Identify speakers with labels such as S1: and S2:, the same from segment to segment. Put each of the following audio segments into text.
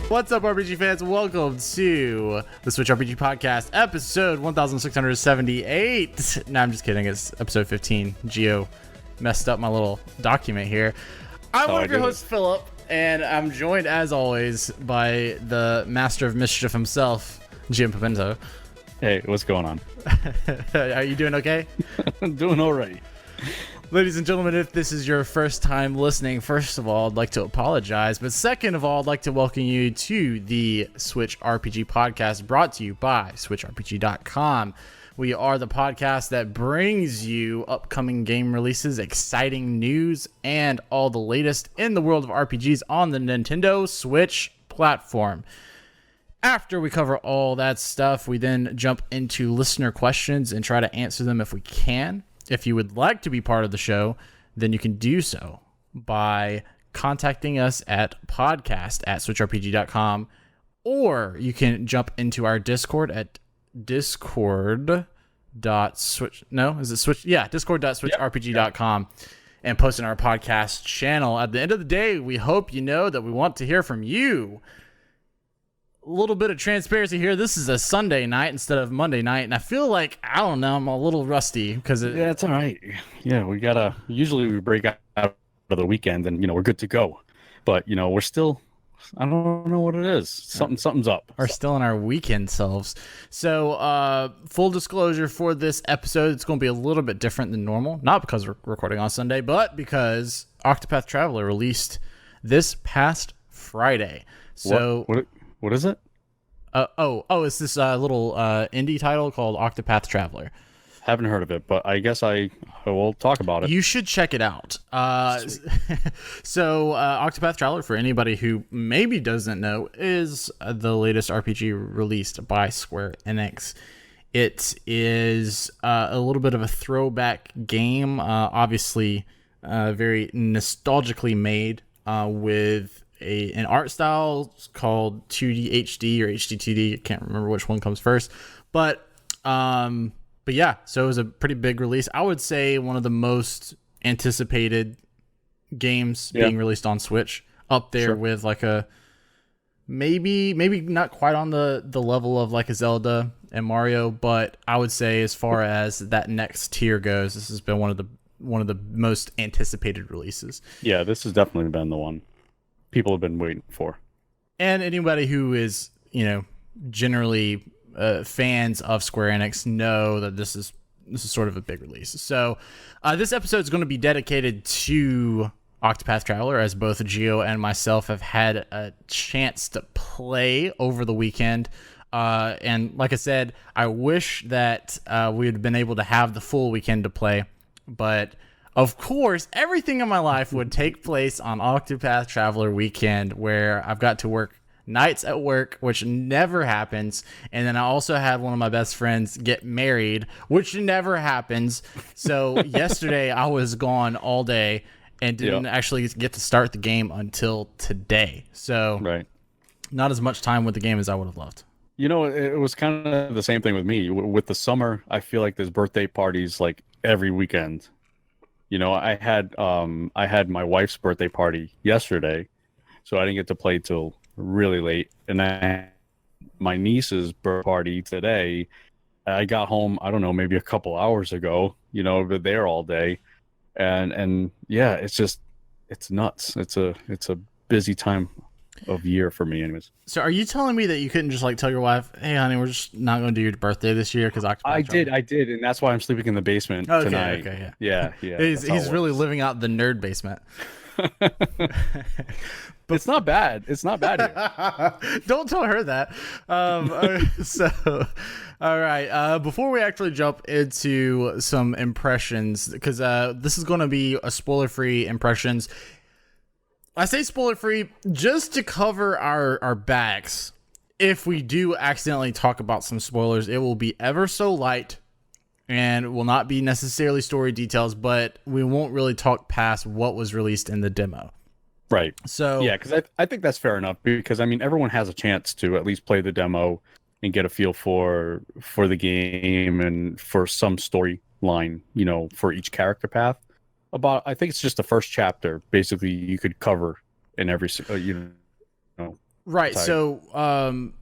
S1: What's up, RPG fans? Welcome to the Switch RPG Podcast, episode 1678. No, I'm just kidding. It's episode 15. Geo messed up my little document here. I'm one of your hosts, Philip, and I'm joined, as always, by the master of mischief himself, Jim Pimento.
S2: Hey, what's going on?
S1: Are you doing okay?
S2: I'm doing all right.
S1: Ladies and gentlemen, if this is your first time listening, first of all, I'd like to apologize. But second of all, I'd like to welcome you to the Switch RPG Podcast, brought to you by SwitchRPG.com. We are the podcast that brings you upcoming game releases, exciting news, and all the latest in the world of RPGs on the Nintendo Switch platform. After we cover all that stuff, we then jump into listener questions and try to answer them if we can. If you would like to be part of the show, then you can do so by contacting us at podcast@switchrpg.com, or you can jump into our Discord at discord.switchrpg.com and post in our podcast channel. At the end of the day, we hope you know that we want to hear from you. A little bit of transparency here. This is a Sunday night instead of Monday night, and I feel like, I don't know, I'm a little rusty because
S2: yeah, it's all right. Yeah, usually we break out of the weekend and we're good to go, but we're still, I don't know what it is. Something's up.
S1: We're still in our weekend selves. So full disclosure for this episode, it's going to be a little bit different than normal, not because we're recording on Sunday, but because Octopath Traveler released this past Friday. So
S2: What is it?
S1: It's this little indie title called Octopath Traveler.
S2: Haven't heard of it, but I guess I will talk about it.
S1: You should check it out. So Octopath Traveler, for anybody who maybe doesn't know, is the latest RPG released by Square Enix. It is a little bit of a throwback game, obviously very nostalgically made with an art style called 2D HD or HD 2D. I can't remember which one comes first, but yeah, so it was a pretty big release. I would say one of the most anticipated games being released on Switch, up there with like a maybe not quite on the level of like a Zelda and Mario, but I would say as far as that next tier goes, this has been one of the most anticipated releases.
S2: Yeah, this has definitely been the one people have been waiting for.
S1: And anybody who is, generally fans of Square Enix know that this is sort of a big release. So this episode is going to be dedicated to Octopath Traveler, as both Gio and myself have had a chance to play over the weekend. And like I said, I wish that we had been able to have the full weekend to play, but of course, everything in my life would take place on Octopath Traveler weekend, where I've got to work nights at work, which never happens. And then I also had one of my best friends get married, which never happens. So yesterday I was gone all day and didn't actually get to start the game until today. So not as much time with the game as I would have loved.
S2: It was kind of the same thing with me. With the summer, I feel like there's birthday parties like every weekend. I had my wife's birthday party yesterday, so I didn't get to play till really late. And then my niece's birthday party today, I got home, I don't know, maybe a couple hours ago, but there all day. And yeah, it's nuts. It's a busy time of year for me anyways.
S1: So are you telling me that you couldn't just like tell your wife, hey honey, we're just not going to do your birthday this year because
S2: I did, and that's why I'm sleeping in the basement tonight.
S1: Okay,
S2: yeah.
S1: He's really living out the nerd basement.
S2: It's not bad here.
S1: Don't tell her that. So all right, before we actually jump into some impressions, because this is going to be a spoiler-free impressions. I say spoiler-free just to cover our backs. If we do accidentally talk about some spoilers, it will be ever so light and will not be necessarily story details, but we won't really talk past what was released in the demo.
S2: Right.
S1: So
S2: yeah, because I think that's fair enough, because I mean everyone has a chance to at least play the demo and get a feel for the game and for some storyline, for each character path. I think it's just the first chapter basically you could cover in every
S1: right.
S2: type.
S1: So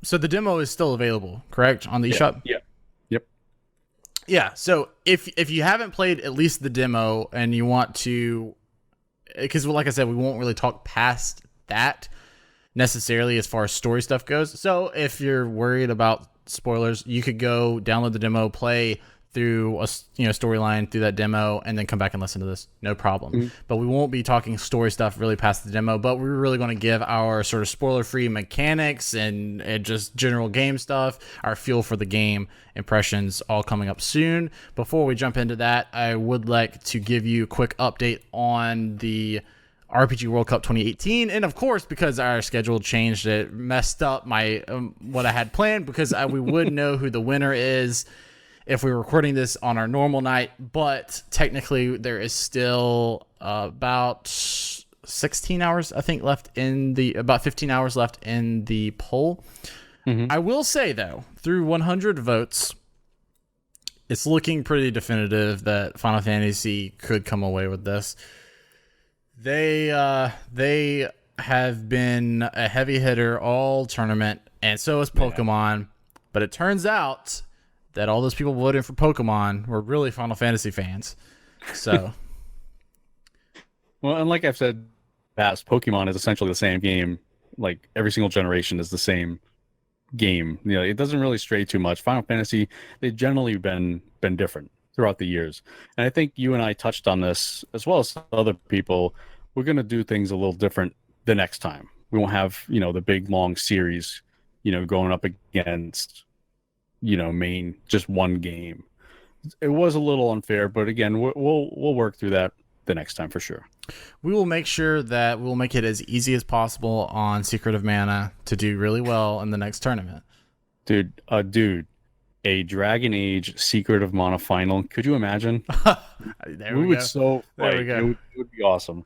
S1: the demo is still available, correct, on the eShop?
S2: Yeah. Yep.
S1: Yeah. So if you haven't played at least the demo and you want to, because like I said, we won't really talk past that necessarily as far as story stuff goes. So if you're worried about spoilers, you could go download the demo, play through a storyline through that demo, and then come back and listen to this. No problem. Mm-hmm. But we won't be talking story stuff really past the demo, but we're really going to give our sort of spoiler-free mechanics and just general game stuff, our feel for the game, impressions, all coming up soon. Before we jump into that, I would like to give you a quick update on the RPG World Cup 2018, and of course, because our schedule changed, it messed up my what I had planned, because we would know who the winner is if we were recording this on our normal night, but technically there is still about 16 hours, I think, about 15 hours left in the poll. Mm-hmm. I will say, though, through 100 votes, it's looking pretty definitive that Final Fantasy could come away with this. They have been a heavy hitter all tournament, and so is Pokemon, but it turns out that all those people voting for Pokemon were really Final Fantasy fans. So,
S2: well, and like I've said, past, Pokemon is essentially the same game. Like every single generation is the same game. It doesn't really stray too much. Final Fantasy, they've generally been different throughout the years. And I think you and I touched on this, as well as other people. We're going to do things a little different the next time. We won't have, the big long series, going up against main just one game. It was a little unfair, but again, we'll work through that the next time for sure.
S1: We will make sure that we'll make it as easy as possible on Secret of Mana to do really well in the next tournament.
S2: Dude, a Dragon Age Secret of Mana final. Could you imagine?
S1: There we go.
S2: It would be awesome.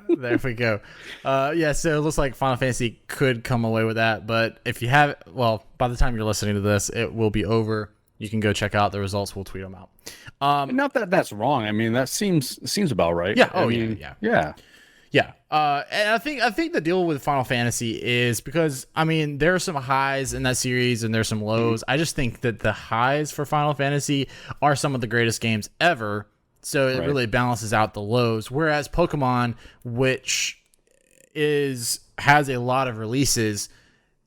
S1: There we go. Yeah, so it looks like Final Fantasy could come away with that, but if you have, well, by the time you're listening to this, it will be over. You can go check out the results. We'll tweet them out.
S2: Not that that's wrong. I mean, that seems about right.
S1: Yeah. Yeah. And I think the deal with Final Fantasy is because, I mean, there are some highs in that series and there's some lows. I just think that the highs for Final Fantasy are some of the greatest games ever. So it really balances out the lows. Whereas Pokemon, which has a lot of releases,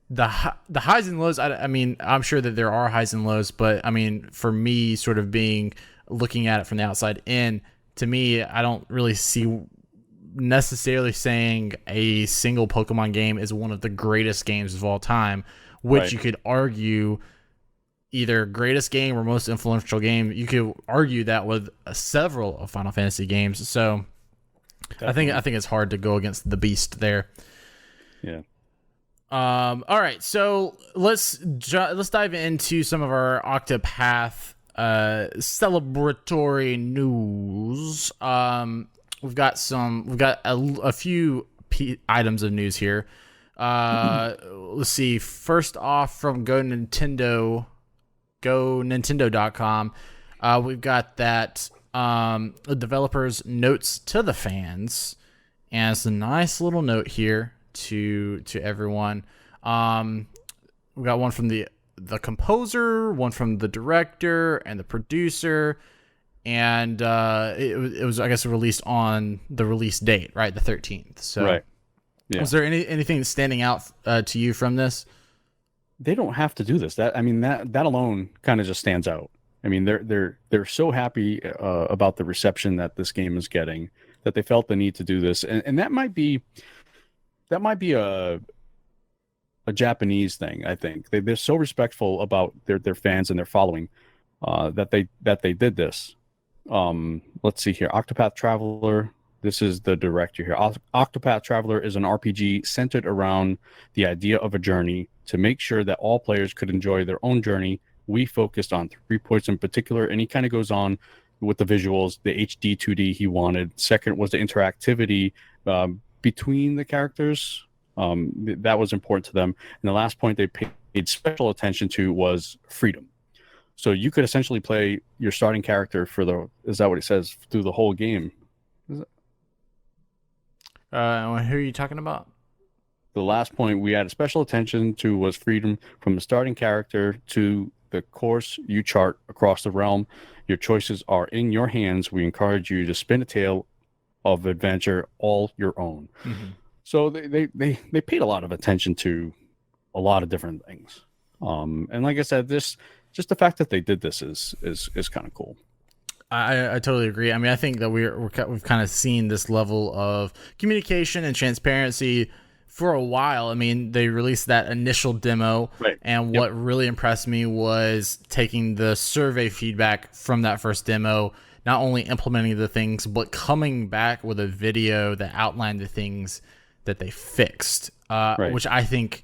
S1: the highs and lows, I mean, I'm sure that there are highs and lows, but I mean, for me, sort of looking at it from the outside in, to me, I don't really see necessarily saying a single Pokemon game is one of the greatest games of all time, which you could argue either greatest game or most influential game. You could argue that with several of Final Fantasy games. So definitely. I think it's hard to go against the beast there.
S2: Yeah.
S1: All right, so let's dive into some of our Octopath celebratory news. We've got a few items of news here. Let's see. First off, from GoNintendo.com, we've got that the developers' notes to the fans, and it's a nice little note here to everyone. We got one from the composer, one from the director and the producer, and it was I guess released on the release date, right, the 13th. So,
S2: right. Yeah.
S1: Was there anything standing out to you from this?
S2: They don't have to do this. That alone kind of just stands out. I mean, they're so happy about the reception that this game is getting that they felt the need to do this, and that might be a Japanese thing. I think they're so respectful about their fans and their following that they did this. Let's see here. Octopath Traveler. This is the director here. Octopath Traveler is an RPG centered around the idea of a journey to make sure that all players could enjoy their own journey We focused on 3 points in particular, and he kind of goes on with the visuals, the HD 2D he wanted. Second was the interactivity between the characters. That was important to them. And the last point they paid special attention to was freedom. So you could essentially play your starting character is that what it says, through the whole game?
S1: Who are you talking about?
S2: The last point we added special attention to was freedom from the starting character to the course you chart across the realm. Your choices are in your hands. We encourage you to spin a tale of adventure all your own. Mm-hmm. So they paid a lot of attention to a lot of different things. And like I said, just the fact that they did this is kind of cool.
S1: I totally agree. I mean, I think that we've kind of seen this level of communication and transparency for a while. I mean, they released that initial demo,
S2: right,
S1: and what really impressed me was taking the survey feedback from that first demo, not only implementing the things, but coming back with a video that outlined the things that they fixed, right, which I think,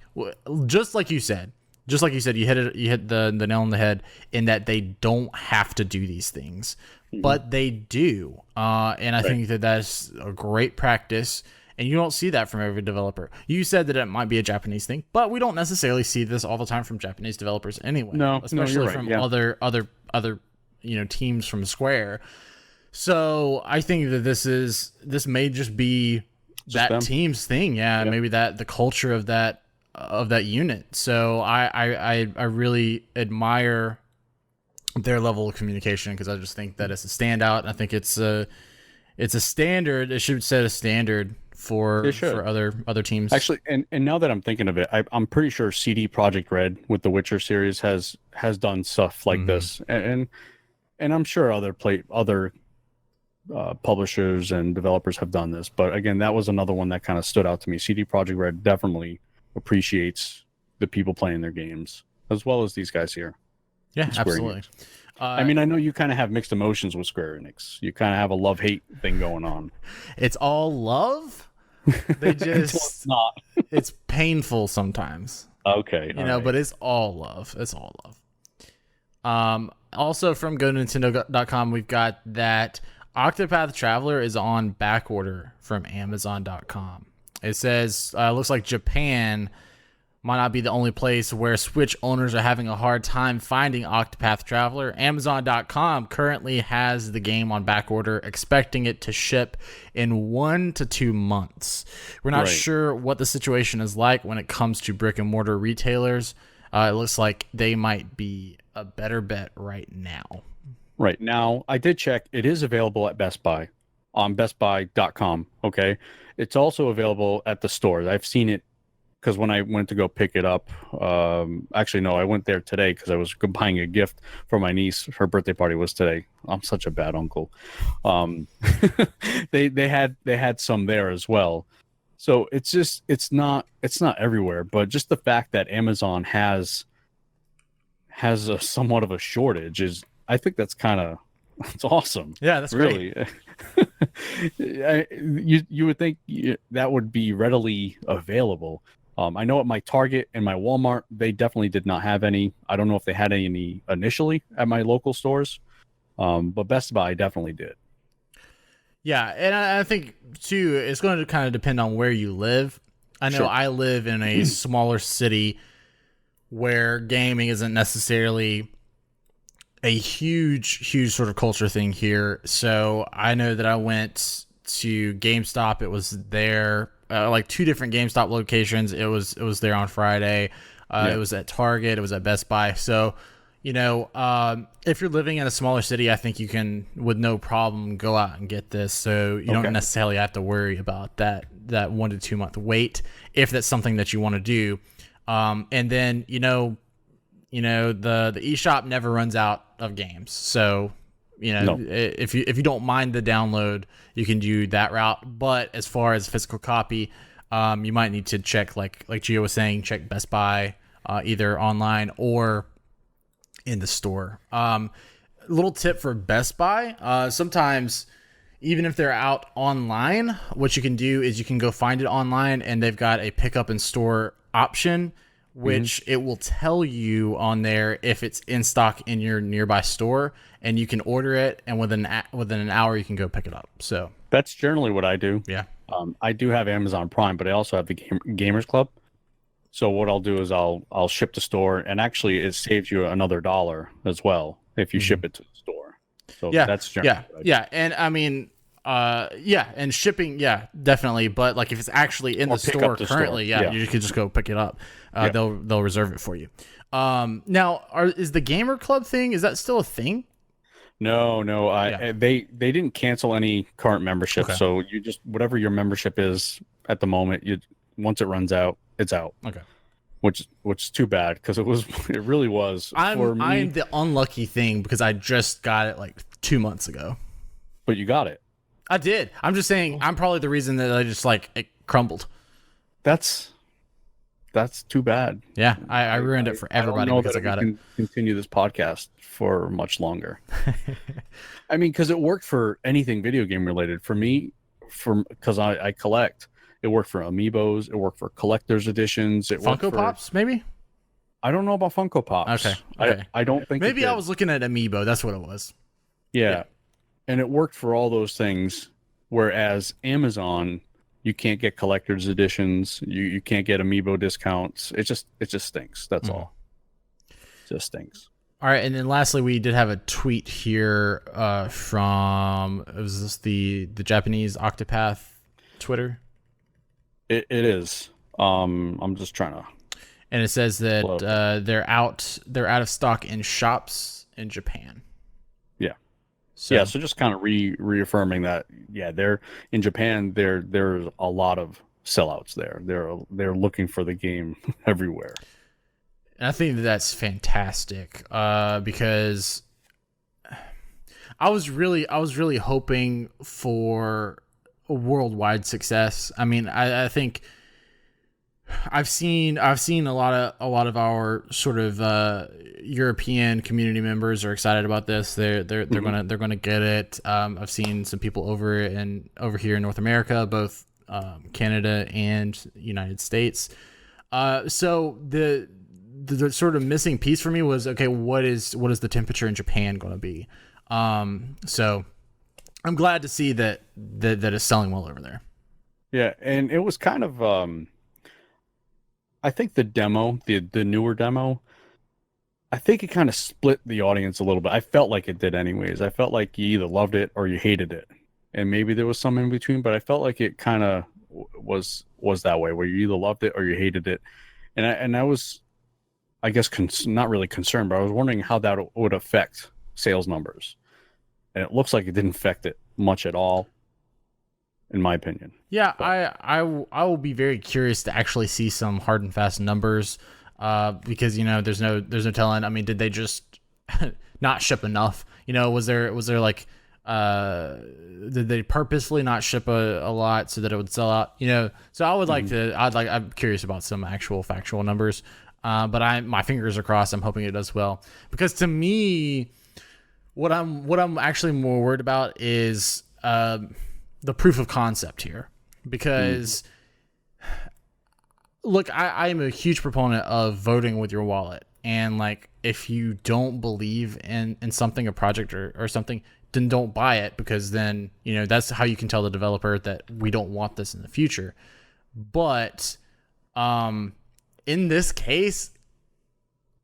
S1: just like you said, you hit the nail on the head in that they don't have to do these things, but they do. And I think that that's a great practice. And you don't see that from every developer. You said that it might be a Japanese thing, but we don't necessarily see this all the time from Japanese developers anyway.
S2: No,
S1: especially
S2: right,
S1: from other teams from Square. So I think that this may just be that them. Team's thing. Yeah, maybe that the culture of that unit. So I really admire their level of communication, because I just think that it's a standout. I think it's a standard. It should set a standard for other teams.
S2: Actually, and now that I'm thinking of it, I'm pretty sure CD Projekt Red with the Witcher series has done stuff like this, and I'm sure other publishers and developers have done this. But again, that was another one that kind of stood out to me. CD Projekt Red definitely appreciates the people playing their games, as well as these guys here.
S1: Yeah, absolutely.
S2: I mean, I know you kind of have mixed emotions with Square Enix. You kind of have a love-hate thing going on.
S1: It's all love. They just
S2: it's not.
S1: It's painful sometimes.
S2: Okay,
S1: you know, right. But it's all love. It's all love. Also from GoNintendo.com, we've got that Octopath Traveler is on back order from Amazon.com. It says looks like Japan might not be the only place where Switch owners are having a hard time finding Octopath Traveler. Amazon.com currently has the game on back order, expecting it to ship in 1 to 2 months. We're not sure what the situation is like when it comes to brick and mortar retailers. It looks like they might be a better bet right now.
S2: Right now, I did check. It is available at Best Buy on bestbuy.com. Okay. It's also available at the stores. I've seen it, because when I went to go pick it up, actually, no, I went there today because I was buying a gift for my niece. Her birthday party was today. I'm such a bad uncle. They had some there as well. So it's not everywhere, but just the fact that Amazon has a somewhat of a shortage I think that's it's awesome.
S1: Yeah, that's
S2: really great. You would think that would be readily available. I know at my Target and my Walmart, they definitely did not have any. I don't know if they had any initially at my local stores, but Best Buy definitely did.
S1: Yeah, and I think, too, it's going to kind of depend on where you live. I know I live in a smaller city where gaming isn't necessarily a huge sort of culture thing here. So I know that I went to GameStop. It was there. Like 2 different GameStop locations. It was there on Friday. It was at Target. It was at Best Buy. So, if you're living in a smaller city, I think you can, with no problem, go out and get this. So you don't necessarily have to worry about that 1 to 2 month wait, if that's something that you want to do. And then, the eShop never runs out of games. So, if you don't mind the download, you can do that route. But as far as physical copy, you might need to check, like Gio was saying, check Best Buy, either online or in the store. Little tip for Best Buy: sometimes, even if they're out online, what you can do is you can go find it online, and they've got a pick up in store option which it will tell you on there if it's in stock in your nearby store, and you can order it, and within an hour you can go pick it up. So
S2: That's generally what I do.
S1: yeah.
S2: I do have Amazon Prime, but I also have the Gamers Club. So what I'll do is I'll ship to store, and actually it saves you another $1 as well if you ship it to the store. So that's generally what I do.
S1: And I mean, and shipping, definitely. But like if it's actually in the store currently, you can just go pick it up. They'll reserve it for you. Now, is the Gamer Club thing, is that still a thing?
S2: No. They didn't cancel any current membership, so you just whatever your membership is at the moment, once it runs out, it's out.
S1: Okay.
S2: Which is too bad because it really was. For me.
S1: I'm the unlucky thing because I just got it like 2 months ago.
S2: But you got it.
S1: I did. I'm just saying I'm probably the reason that I just like it crumbled.
S2: That's too bad.
S1: Yeah, I ruined it for everybody because I got it.
S2: Continue this podcast for much longer. I mean, because it worked for anything video game related. For me, because I collect. It worked for Amiibos. It worked for collector's editions.
S1: Funko Pops, maybe?
S2: I don't know about Funko Pops.
S1: Okay.
S2: I don't think
S1: maybe I was looking at Amiibo. That's what it was.
S2: Yeah. And it worked for all those things. Whereas Amazon, you can't get collector's editions. You can't get Amiibo discounts. It just stinks. That's all. It just stinks.
S1: All right, and then lastly, we did have a tweet here from the Japanese Octopath Twitter.
S2: It is. I'm just trying to.
S1: And it says that they're out of stock in shops in Japan.
S2: Yeah. So just kind of reaffirming that. Yeah, they're in Japan. There's a lot of sellouts there. They're looking for the game everywhere.
S1: And I think that's fantastic because I was really hoping for a worldwide success. I mean, I think I've seen a lot of our sort of European community members are excited about this. They're gonna get it. I've seen some people over here in North America, both Canada and United States. So the sort of missing piece for me was, okay, what is the temperature in Japan going to be? So I'm glad to see that it's selling well over there.
S2: Yeah, and it was kind of I think the demo, the newer demo, I think it kind of split the audience a little bit. I felt like it did anyways. I felt like you either loved it or you hated it. And maybe there was some in between, but I felt like it kind of was that way, where you either loved it or you hated it. And I was, I guess, not really concerned, but I was wondering how that would affect sales numbers. And it looks like it didn't affect it much at all, in my opinion.
S1: Yeah, I will be very curious to actually see some hard and fast numbers, because there's no telling. I mean, did they just not ship enough? Was there like did they purposely not ship a lot so that it would sell out? So I would I'm curious about some actual factual numbers, but my fingers are crossed. I'm hoping it does well, because to me, what I'm actually more worried about is the proof of concept here, because look, I am a huge proponent of voting with your wallet, and like, if you don't believe in something, a project or something, then don't buy it, because then that's how you can tell the developer that we don't want this in the future. But in this case,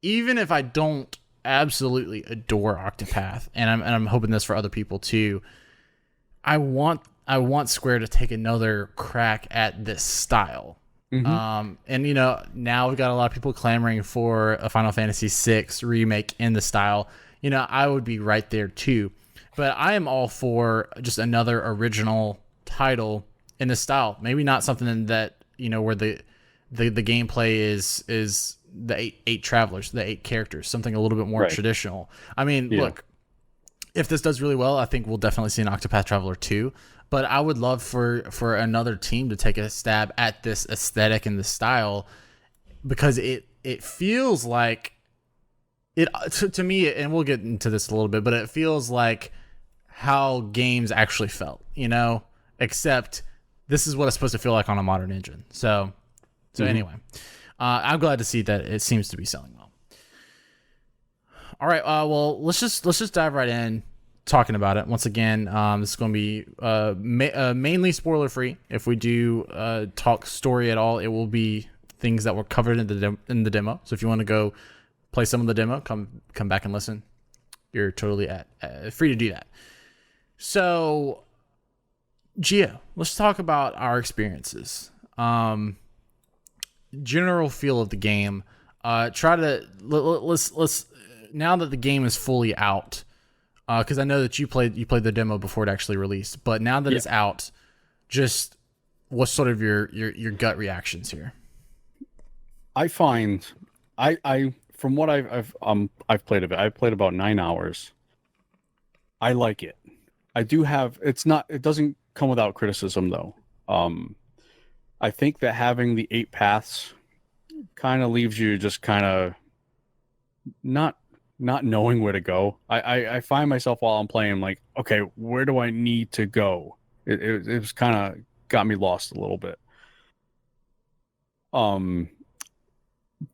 S1: even if I don't absolutely adore Octopath, and I'm hoping this for other people too, I want Square to take another crack at this style. And now we've got a lot of people clamoring for a Final Fantasy VI remake in the style. I would be right there too, but I am all for just another original title in this style. Maybe not something that where the gameplay is the eight travelers, the 8 characters, something a little bit more traditional. I mean, look, if this does really well, I think we'll definitely see an Octopath Traveler 2. But I would love for another team to take a stab at this aesthetic and this style, because it feels like it to me, and we'll get into this a little bit, but it feels like how games actually felt, except this is what it's supposed to feel like on a modern engine. So anyway, I'm glad to see that it seems to be selling well. All right, well, let's just dive right in talking about it. Once again, this is going to be mainly spoiler free. If we do talk story at all, it will be things that were covered in the demo. So if you want to go play some of the demo, come back and listen. You're totally free to do that. So, Gio, let's talk about our experiences. General feel of the game. Let's now that the game is fully out, because I know that you played the demo before it actually released, but now that it's out, just what's sort of your gut reactions here?
S2: I find I from what I've played of it, I've played about 9 hours. I like it. I do have it doesn't come without criticism though. I think that having the 8 paths kind of leaves you just kind of not knowing where to go. I find myself while I'm playing like, okay, where do I need to go? It was kind of got me lost a little bit.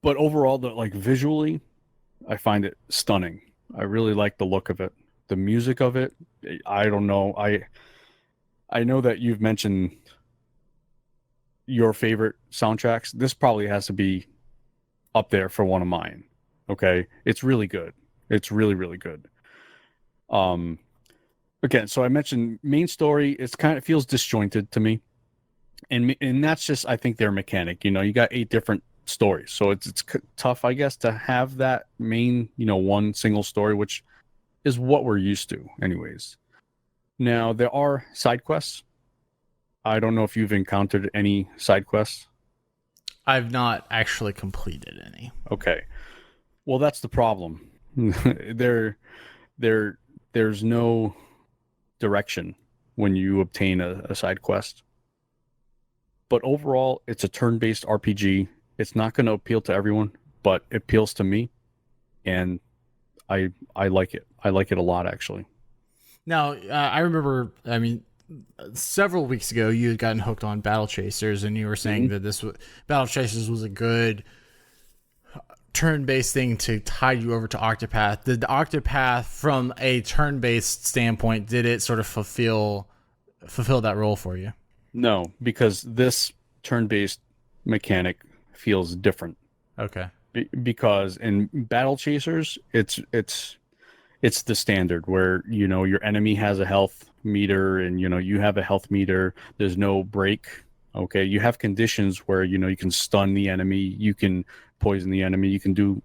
S2: But overall, visually, I find it stunning. I really like the look of it, the music of it. I don't know. I know that you've mentioned your favorite soundtracks. This probably has to be up there for one of mine. Okay, it's really good. It's really, really good. Again, so I mentioned main story. It feels disjointed to me, and that's just, I think, their mechanic. You got 8 different stories, so it's tough, I guess, to have that main, one single story, which is what we're used to, anyways. Now there are side quests. I don't know if you've encountered any side quests.
S1: I've not actually completed any.
S2: Okay. Well, that's the problem. There's no direction when you obtain a side quest. But overall, it's a turn-based RPG. It's not going to appeal to everyone, but it appeals to me, and I like it. I like it a lot, actually.
S1: Now, I remember, several weeks ago, you had gotten hooked on Battle Chasers, and you were saying that Battle Chasers was a good turn-based thing to tide you over to Octopath. Did the Octopath, from a turn-based standpoint, did it sort of fulfill that role for you?
S2: No, because this turn-based mechanic feels different.
S1: Okay.
S2: Because in Battle Chasers, it's the standard where, your enemy has a health meter and, you have a health meter. There's no break. Okay. You have conditions where, you can stun the enemy. You can poison the enemy. You can do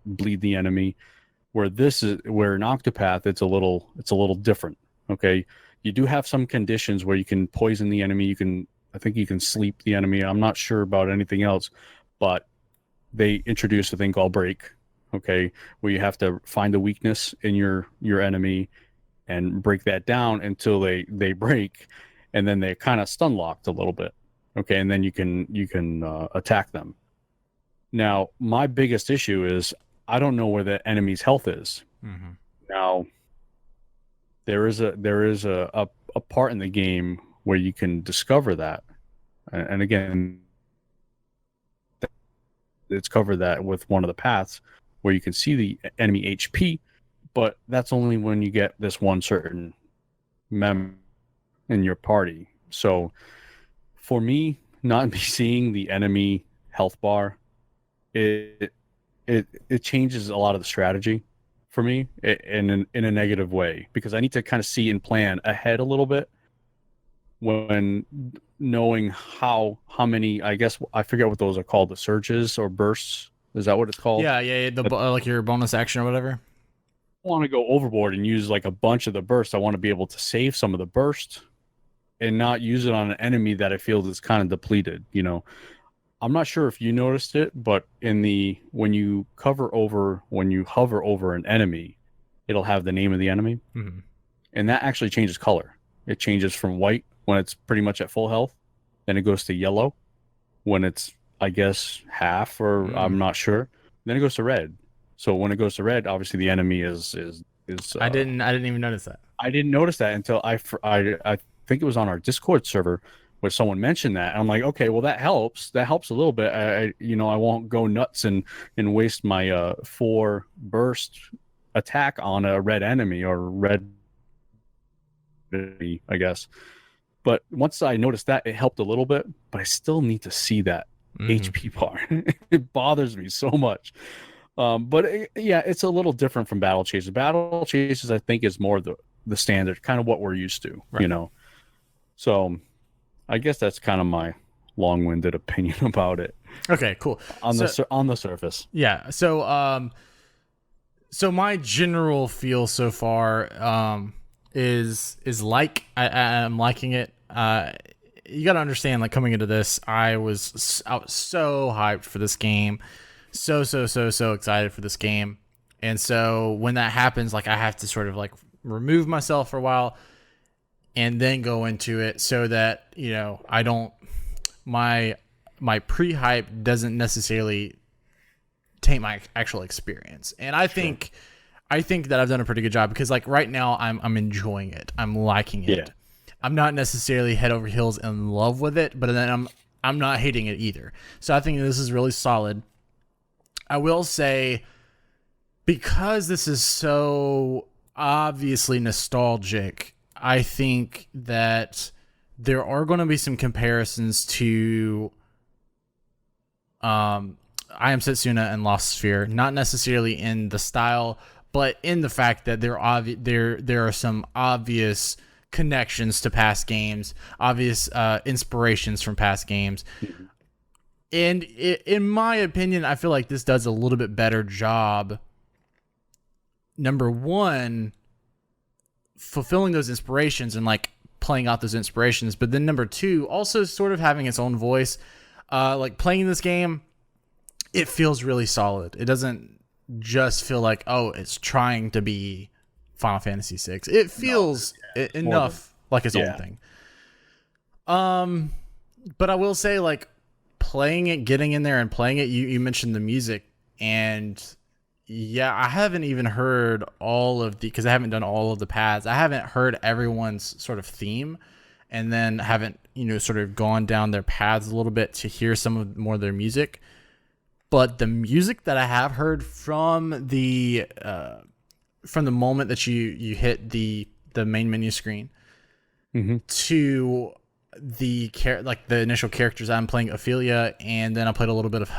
S2: bleed the enemy. Where in Octopath, it's a little different. Okay. You do have some conditions where you can poison the enemy. I think you can sleep the enemy. I'm not sure about anything else, but they introduced a thing called break. Okay, where you have to find a weakness in your enemy and break that down until they break, and then they're kind of stun locked a little bit. Okay, and then you can attack them. Now, my biggest issue is I don't know where the enemy's health is.
S1: Mm-hmm.
S2: Now, there is a part in the game where you can discover that, and again, it's covered that with one of the paths where you can see the enemy HP, but that's only when you get this one certain member in your party. So for me, not be seeing the enemy health bar, it changes a lot of the strategy for me in a negative way, because I need to kind of see and plan ahead a little bit when knowing how many, I guess, I forget what those are called, the surges or bursts. Is that what it's called?
S1: Yeah. Like your bonus action or whatever.
S2: I want to go overboard and use like a bunch of the bursts. I want to be able to save some of the burst and not use it on an enemy that I feel is kind of depleted. I'm not sure if you noticed it, but when you hover over an enemy, it'll have the name of the enemy, and that actually changes color. It changes from white when it's pretty much at full health, then it goes to yellow when it's, I guess, half, or I'm not sure. Then it goes to red. So when it goes to red, obviously the enemy is.
S1: I didn't even notice that.
S2: I didn't notice that until I think it was on our Discord server where someone mentioned that. And I'm like, okay, well that helps. That helps a little bit. I won't go nuts and waste my 4 burst attack on a red enemy or red, I guess. But once I noticed that, it helped a little bit. But I still need to see that HP bar. It bothers me so much. Yeah, it's a little different from Battle Chases. Battle Chases, I think, is more the standard, kind of what we're used to,
S1: right.
S2: So I guess that's kind of my long-winded opinion about it.
S1: Okay, cool.
S2: On the surface.
S1: Yeah. So so my general feel so far is like I'm liking it. You got to understand, like, coming into this, I was so hyped for this game. So excited for this game. And so when that happens, like, I have to sort of like remove myself for a while and then go into it so that, I don't, my pre-hype doesn't necessarily taint my actual experience. And I think that I've done a pretty good job, because like right now I'm enjoying it. I'm liking it. Yeah. I'm not necessarily head over heels in love with it, but then I'm not hating it either. So I think this is really solid. I will say, because this is so obviously nostalgic, I think that there are going to be some comparisons to I Am Setsuna and Lost Sphere, not necessarily in the style, but in the fact that there are some obvious connections to past games, obvious inspirations from past games. And in my opinion, I feel like this does a little bit better job, number one, fulfilling those inspirations and like playing out those inspirations, but then number two, also sort of having its own voice. Like playing this game, it feels really solid. It doesn't just feel like, oh, it's trying to be Final Fantasy VI. It feels enough like its own thing. But I will say, like, playing it, getting in there and playing it, you mentioned the music, and yeah, I haven't even heard all of because I haven't done all of the paths. I haven't heard everyone's sort of theme, and then haven't, sort of gone down their paths a little bit to hear some of more of their music. But the music that I have heard from the moment that you hit the main menu screen to the initial characters, I'm playing Ophelia, and then I played a little bit of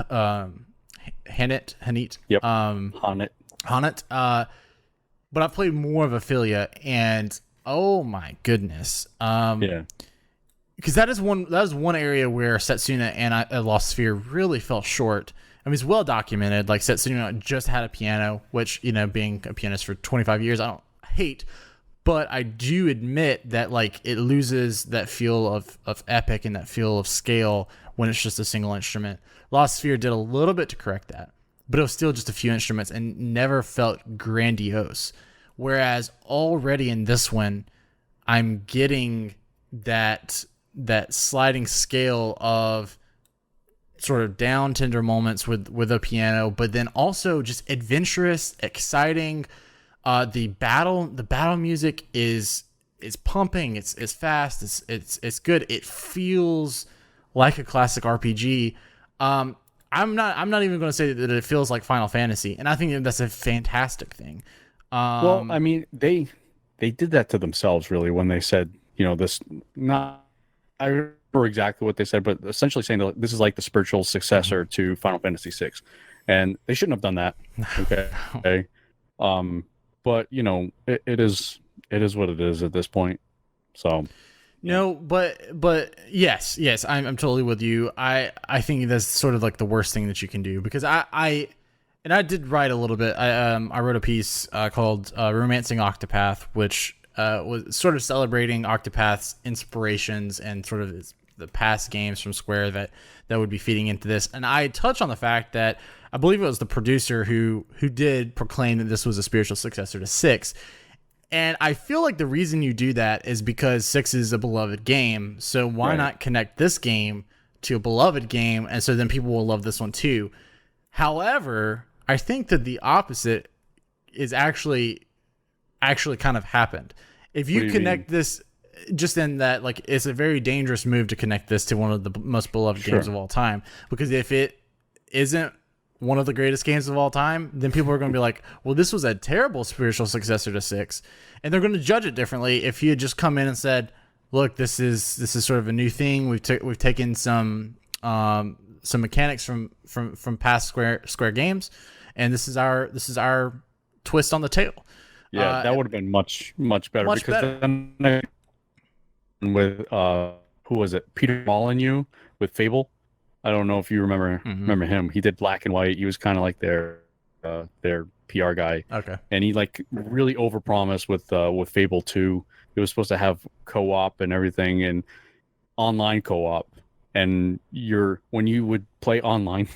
S1: Hanit.
S2: Yep.
S1: Hanit. But I've played more of Ophelia, and oh my goodness. Because that is one area where Setsuna and Lost Sphere really fell short. I mean, it's well documented. Like, Setsuna just had a piano, which, being a pianist for 25 years, I don't hate, but I do admit that, like, it loses that feel of epic and that feel of scale when it's just a single instrument. Lost Sphere did a little bit to correct that, but it was still just a few instruments and never felt grandiose. Whereas already in this one, I'm getting that sliding scale of sort of down tender moments with a piano, but then also just adventurous, exciting. The battle music is pumping. It's fast. It's good. It feels like a classic RPG. I'm not even going to say that it feels like Final Fantasy, and I think that's a fantastic thing.
S2: Well, I mean, they did that to themselves, really, when they said, this not. I remember exactly what they said, but essentially saying that this is like the spiritual successor to Final Fantasy VI, and they shouldn't have done that. Okay. But it is what it is at this point. So.
S1: No, but yes, I'm totally with you. I think that's sort of like the worst thing that you can do, because I did write a little bit. I wrote a piece called "Romancing Octopath," which was sort of celebrating Octopath's inspirations and sort of the past games from Square that would be feeding into this. And I touched on the fact that I believe it was the producer who did proclaim that this was a spiritual successor to 6. And I feel like the reason you do that is because 6 is a beloved game. So why not connect this game to a beloved game? And so then people will love this one too. However, I think that the opposite is actually kind of happened. If you connect this, just in that, like, it's a very dangerous move to connect this to one of the most beloved games of all time, because if it isn't one of the greatest games of all time, then people are going to be like, well, this was a terrible spiritual successor to 6, and they're going to judge it differently. If you had just come in and said, look, this is sort of a new thing, we've taken some mechanics from past Square games, and this is our twist on the tale.
S2: Yeah, that would have been much better, then with who was it, Peter Molyneux with Fable. I don't know if you remember him. He did Black and White. He was kind of like their PR guy.
S1: Okay.
S2: And he like really overpromised with Fable 2. It was supposed to have co-op and everything, and online co-op. And when you would play online,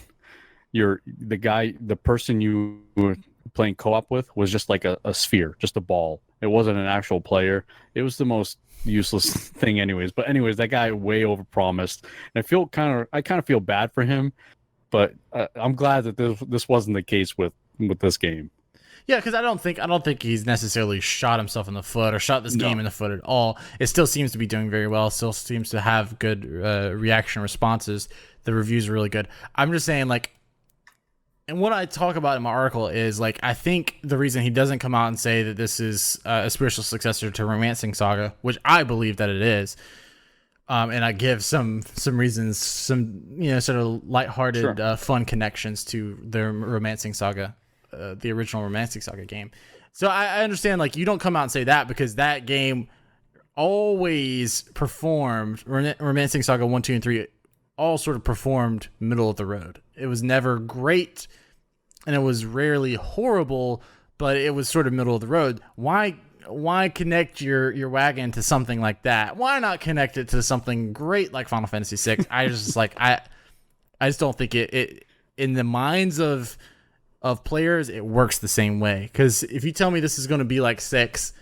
S2: the person you were playing co-op with was just like a sphere, just a ball. It wasn't an actual player. It was the most useless thing anyways. But anyways, that guy way overpromised. And I kind of feel bad for him, but I'm glad that this wasn't the case with this game.
S1: Yeah, because I don't think he's necessarily shot himself in the foot or shot this game in the foot at all. It still seems to be doing very well. Still seems to have good reaction responses. The reviews are really good. I'm just saying, like, and what I talk about in my article is, like, I think the reason he doesn't come out and say that this is a spiritual successor to Romancing Saga, which I believe that it is, and I give some reasons, some sort of lighthearted, fun connections to the Romancing Saga, the original Romancing Saga game. So I understand, like, you don't come out and say that, because that game always performed, Romancing Saga 1, 2, and 3 all sort of performed middle of the road. It was never great, and it was rarely horrible, but it was sort of middle of the road. Why connect your wagon to something like that? Why not connect it to something great like Final Fantasy VI? I just don't think it in the minds of players, it works the same way. Because if you tell me this is going to be like 6,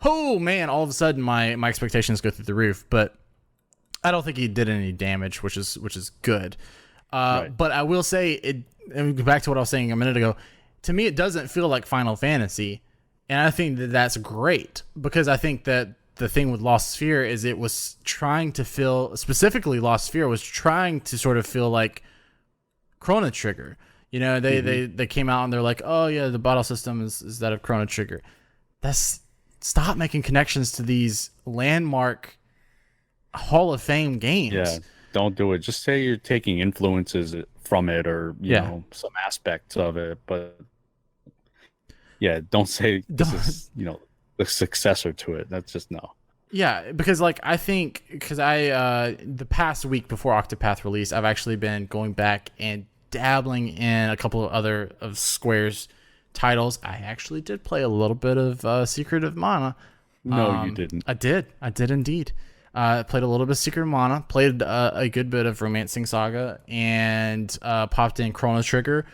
S1: oh man, all of a sudden my expectations go through the roof. But I don't think he did any damage, which is good. But I will say, and back to what I was saying a minute ago, to me it doesn't feel like Final Fantasy, and I think that that's great, because I think that the thing with Lost Sphere is it was trying to feel, specifically Lost Sphere was trying to sort of feel like Chrono Trigger. They came out and they're like, oh yeah, the battle system is that of Chrono Trigger. Stop making connections to these landmark Hall of Fame games.
S2: Yeah, don't do it. Just say you're taking influences from it, or you know, some aspects of it, but yeah, don't say this is the successor to it. That's just no.
S1: Yeah, because like I think the past week before Octopath release, I've actually been going back and dabbling in a couple of other of Square's titles. I actually did play a little bit of Secret of Mana.
S2: No, you didn't.
S1: I did indeed. Played a little bit of Secret of Mana, played a good bit of Romancing Saga, and popped in Chrono Trigger.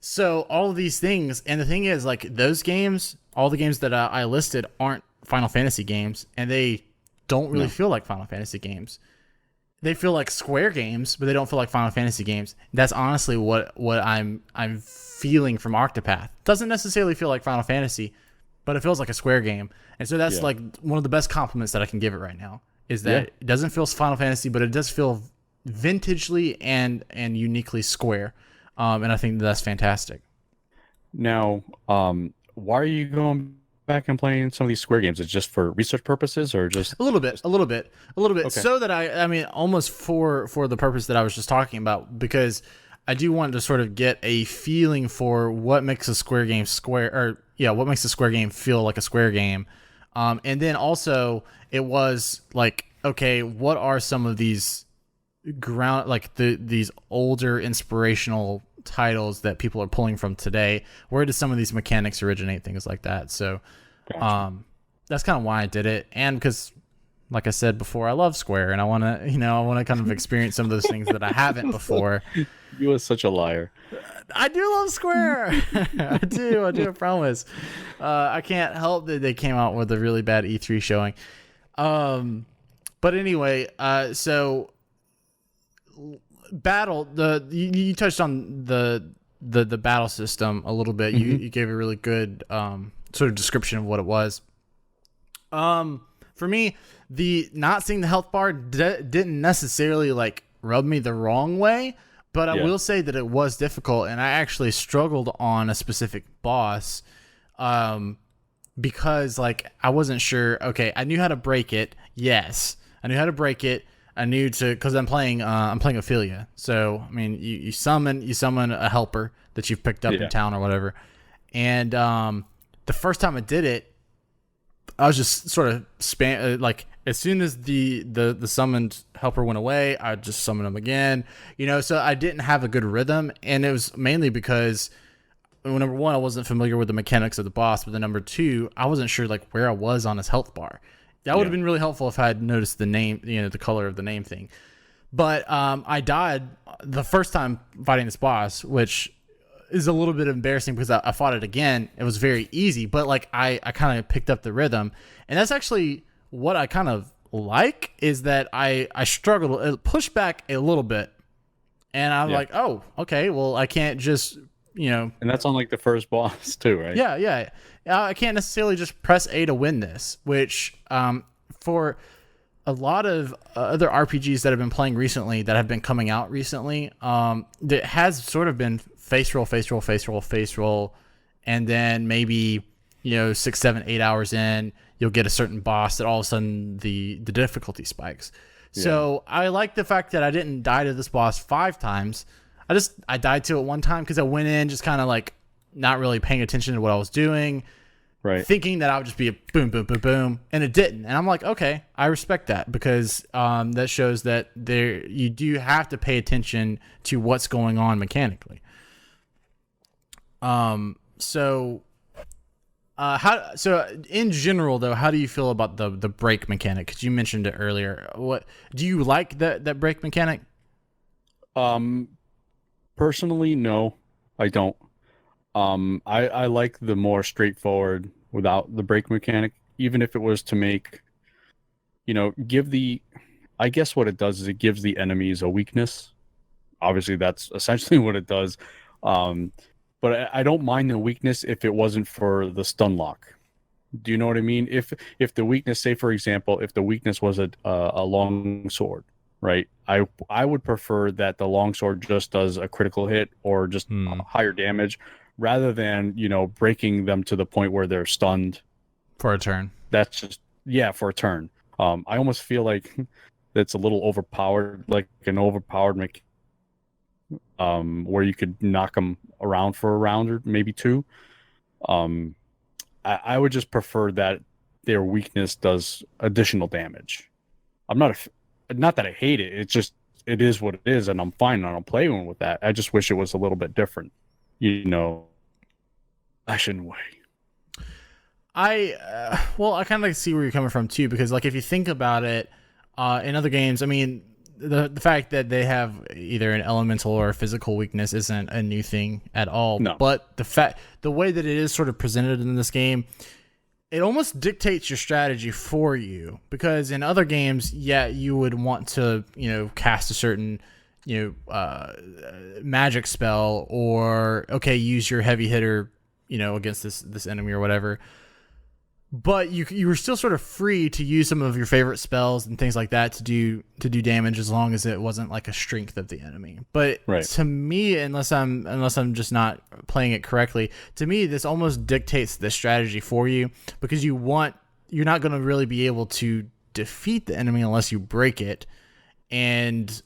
S1: So all of these things, and the thing is, like, those games, all the games that I listed aren't Final Fantasy games, and they don't really feel like Final Fantasy games. They feel like Square games, but they don't feel like Final Fantasy games. That's honestly what I'm feeling from Octopath. Doesn't necessarily feel like Final Fantasy, but it feels like a Square game. And so that's like one of the best compliments that I can give it right now, is that it doesn't feel Final Fantasy, but it does feel vintagely and uniquely Square. And I think that's fantastic.
S2: Now, why are you going back and playing some of these Square games? Is it just for research purposes, or just
S1: a little bit,
S2: Okay.
S1: so that I mean, almost for the purpose that I was just talking about, because I do want to sort of get a feeling for what makes a Square game what makes a Square game feel like a Square game. And then also it was like, okay, what are some of these these older inspirational titles that people are pulling from today? Where do some of these mechanics originate? Things like that. So, that's kind of why I did it. And because, like I said before, I love Square, and I want to kind of experience some of those things that I haven't before.
S2: You are such a liar.
S1: I do love Square. I do, I promise. I can't help that they came out with a really bad E3 showing. But anyway, so battle, you touched on the battle system a little bit. You gave a really good sort of description of what it was. for me, the not seeing the health bar didn't necessarily like rub me the wrong way, but I will say that it was difficult, and I actually struggled on a specific boss, because like I wasn't sure. Okay, I knew how to break it. Yes, I knew how to break it. I knew to, because I'm playing Ophelia. So I mean, you summon a helper that you've picked up in town or whatever, and the first time I did it, I was just sort of like as soon as the summoned helper went away, I just summoned him again. So I didn't have a good rhythm, and it was mainly because, well, number one, I wasn't familiar with the mechanics of the boss, but then number two, I wasn't sure like where I was on his health bar. That would have been really helpful if I had noticed the name, the color of the name thing. But I died the first time fighting this boss, which is a little bit embarrassing because I fought it again. It was very easy, but like I kind of picked up the rhythm, and that's actually what I kind of like, is that I struggled, pushed back a little bit, and I'm like, oh, okay, well, I can't just and
S2: that's on like the first boss too, right?
S1: Yeah. I can't necessarily just press A to win this, which for a lot of other RPGs that I've been playing recently, that have been coming out recently, that has sort of been face roll, and then maybe 6, 7, 8 hours in, you'll get a certain boss that all of a sudden the difficulty spikes. So I like the fact that I didn't die to this boss 5 times. I died to it one time because I went in just kind of like not really paying attention to what I was doing,
S2: right?
S1: Thinking that I would just be a boom, boom, boom, boom, and it didn't. And I'm like, okay, I respect that, because that shows that you do have to pay attention to what's going on mechanically. So in general though, how do you feel about the break mechanic? Because you mentioned it earlier. What do you like that break mechanic?
S2: Personally, no, I don't. I like the more straightforward without the break mechanic, even if it was to make, I guess what it does is it gives the enemies a weakness. Obviously, that's essentially what it does. But I don't mind the weakness if it wasn't for the stun lock. Do you know what I mean? If the weakness, say for example, if the weakness was a long sword, right? I would prefer that the longsword just does a critical hit or just higher damage, rather than breaking them to the point where they're stunned
S1: for a turn.
S2: That's just for a turn. I almost feel like that's a little overpowered, like an overpowered where you could knock them around for a round or maybe 2. I would just prefer that their weakness does additional damage. I'm not that I hate it. It's just, it is what it is, and I'm fine, and I'm playing with that. I just wish it was a little bit different. Action way.
S1: I kind of see where you're coming from too, because like if you think about it, in other games, I mean, the fact that they have either an elemental or a physical weakness isn't a new thing at all.
S2: No.
S1: But the way that it is sort of presented in this game, it almost dictates your strategy for you, because in other games, you would want to, cast a certain, magic spell, or use your heavy hitter, against this enemy or whatever. But you were still sort of free to use some of your favorite spells and things like that to do damage, as long as it wasn't like a strength of the enemy. But to me, unless I'm just not playing it correctly, to me this almost dictates the strategy for you, because you're not going to really be able to defeat the enemy unless you break it. And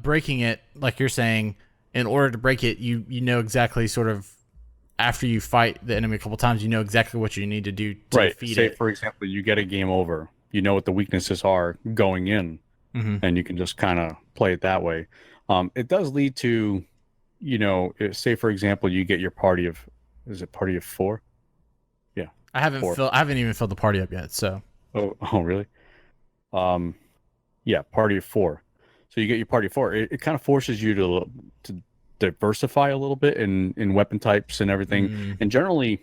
S1: breaking it, like you're saying, in order to break it, you know exactly, sort of, after you fight the enemy a couple times, you know exactly what you need to do to defeat it. Say,
S2: for example, you get a game over. You know what the weaknesses are going in, and you can just kind of play it that way. It does lead to, say, for example, you get your party of 4? Yeah.
S1: I haven't even filled the party up yet, so.
S2: Oh, really? Yeah, party of 4. So you get your party of 4. It kind of forces you to diversify a little bit in weapon types and everything. And generally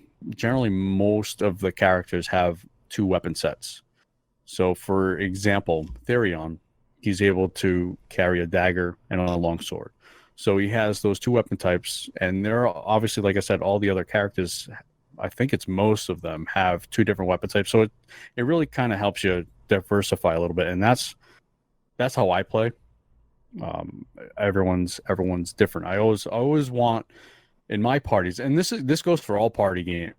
S2: most of the characters have 2 weapon sets. So for example, Therion, he's able to carry a dagger and a longsword. So he has those 2 weapon types, and there are obviously, like I said, all the other characters, I think it's most of them, have 2 different weapon types. So it really kind of helps you diversify a little bit, and that's how I play. Everyone's different. I always want in my parties, and this goes for all party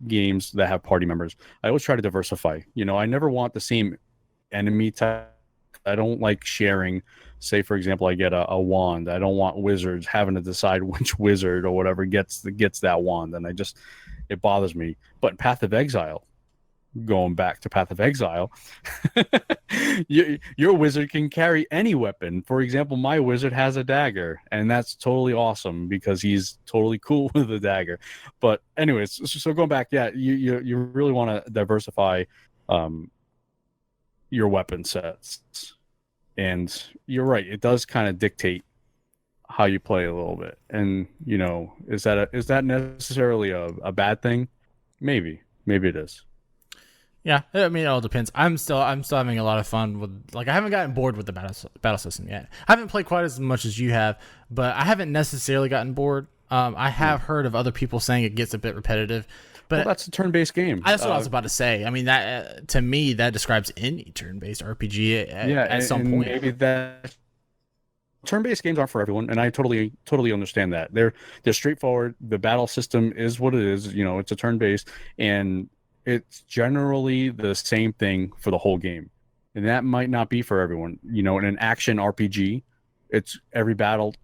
S2: games that have party members. I always try to diversify. I never want the same enemy type. I don't like sharing. Say, for example, I get a wand. I don't want wizards having to decide which wizard or whatever gets that wand, and it bothers me. But in Path of Exile, going back to Path of Exile, your wizard can carry any weapon. For example, my wizard has a dagger, and that's totally awesome because he's totally cool with a dagger. But anyways, so going back, yeah, you really want to diversify your weapon sets. And you're right, it does kind of dictate how you play a little bit. And is that necessarily a bad thing? Maybe it is.
S1: Yeah, I mean, it all depends. I'm still having a lot of fun with, I haven't gotten bored with the battle system yet. I haven't played quite as much as you have, but I haven't necessarily gotten bored. I have heard of other people saying it gets a bit repetitive, but
S2: that's a turn-based game.
S1: That's what I was about to say. I mean, that to me that describes any turn-based RPG at some point.
S2: Maybe that turn-based games aren't for everyone, and I totally understand that. They're straightforward. The battle system is what it is. It's a turn-based, and it's generally the same thing for the whole game, and that might not be for everyone. In an action RPG, every battle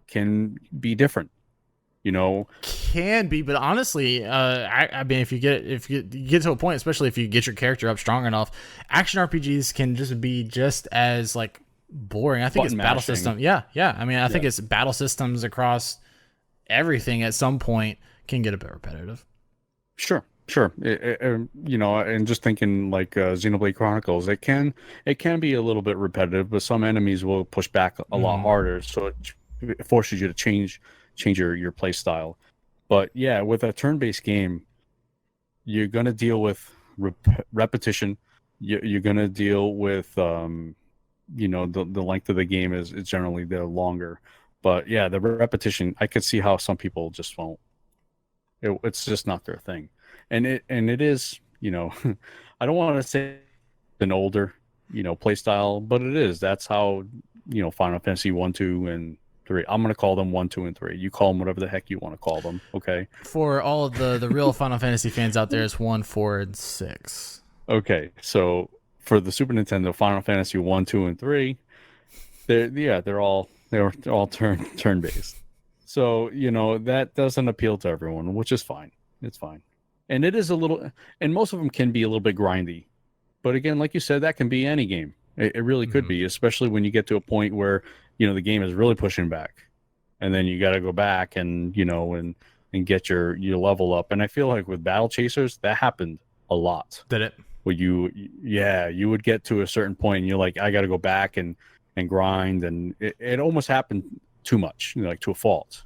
S2: can be different.
S1: Can be, but honestly, I mean, if you get to a point, especially if you get your character up strong enough, action RPGs can just be just as boring. I think it's battle system. Yeah. I mean, I think it's battle systems across everything at some point can get a bit repetitive.
S2: Sure. And just thinking Xenoblade Chronicles, it can be a little bit repetitive, but some enemies will push back a lot harder, so it forces you to change your play style. But yeah, with a turn-based game, you're going to deal with repetition. You're going to deal with the length of the game is generally the longer. But yeah, the repetition, I could see how some people just won't. It's just not their thing. And it is, I don't want to say an older, play style, but it is. That's how, Final Fantasy 1, 2, and 3. I'm going to call them 1, 2, and 3. You call them whatever the heck you want to call them, okay?
S1: For all of the real Final Fantasy fans out there, it's 1, 4, and 6.
S2: Okay, so for the Super Nintendo, Final Fantasy 1, 2, and 3, they're all turn-based. So, that doesn't appeal to everyone, which is fine. It's fine. And it is a little, and most of them can be a little bit grindy. But again, like you said, that can be any game. It really could be, especially when you get to a point where, the game is really pushing back. And then you got to go back and, and get your level up. And I feel like with Battle Chasers, that happened a lot.
S1: Did it?
S2: Where you would get to a certain point and you're like, I got to go back and grind. And it almost happened too much, to a fault.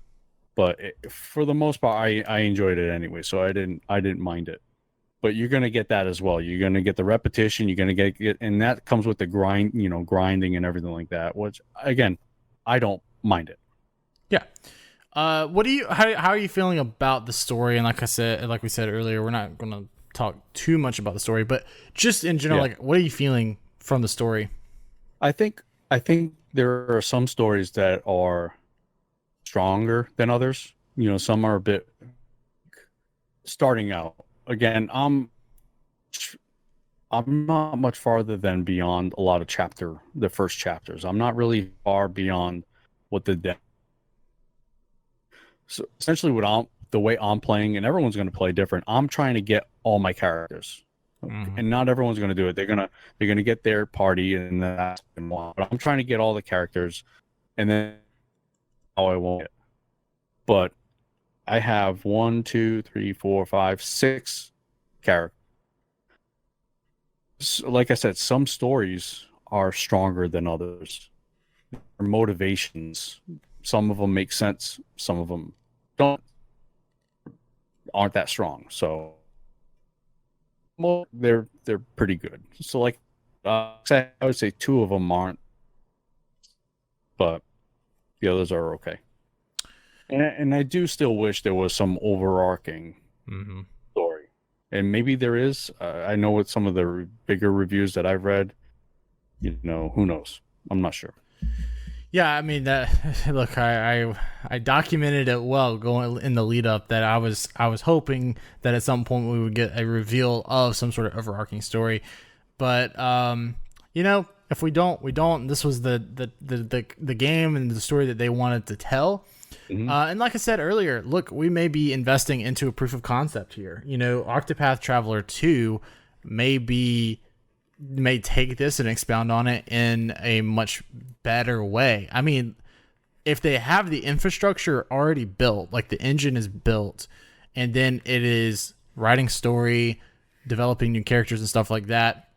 S2: But for the most part, I enjoyed it anyway, so I didn't mind it. But you're gonna get that as well. You're gonna get the repetition. You're gonna get, and that comes with the grinding and everything like that. Which again, I don't mind it.
S1: Yeah. How are you feeling about the story? And like we said earlier, we're not gonna talk too much about the story, but just in general, what are you feeling from the story?
S2: I think there are some stories that are stronger than others. Some are a bit starting out. Again, I'm not much farther than beyond a lot of the first chapters. I'm not really far beyond what so essentially the way I'm playing, and everyone's going to play different. I'm trying to get all my characters. And not everyone's going to do it. They're going to get their party and that's what I'm trying to get all the characters, and then how I want it. But I have 1, 2, 3, 4, 5, 6 characters. So, like I said, some stories are stronger than others. Their motivations, some of them make sense, some of them aren't that strong. So they're pretty good. So like I would say 2 of them aren't, but the others are okay. And I do still wish there was some overarching story. and maybe there is. I know with some of the bigger reviews that I've read, who knows? I'm not sure.
S1: Yeah, I mean that. Look, I documented it well going in the lead up that I was hoping that at some point we would get a reveal of some sort of overarching story, but if we don't, we don't. This was the game and the story that they wanted to tell.
S2: Mm-hmm.
S1: And like I said earlier, look, we may be investing into a proof of concept here. Octopath Traveler 2 may take this and expound on it in a much better way. I mean, if they have the infrastructure already built, like the engine is built, and then it is writing story, developing new characters and stuff like that,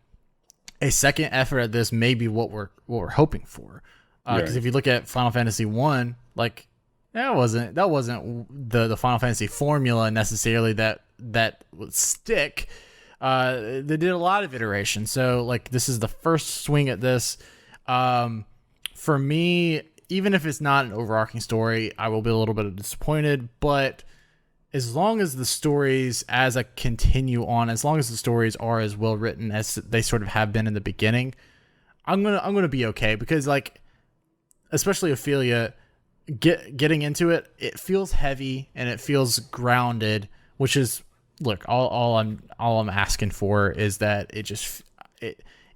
S1: a second effort at this may be what we're hoping for. Because if you look at Final Fantasy 1, like that wasn't the Final Fantasy formula necessarily that would stick. They did a lot of iteration. So like this is the first swing at this. For me, even if it's not an overarching story, I will be a little bit disappointed, but as long as the stories as I continue on, as long as the stories are as well written as they sort of have been in the beginning, I'm going to be okay, because like especially Ophelia getting into it, it feels heavy and it feels grounded, which is, look, all I'm asking for is that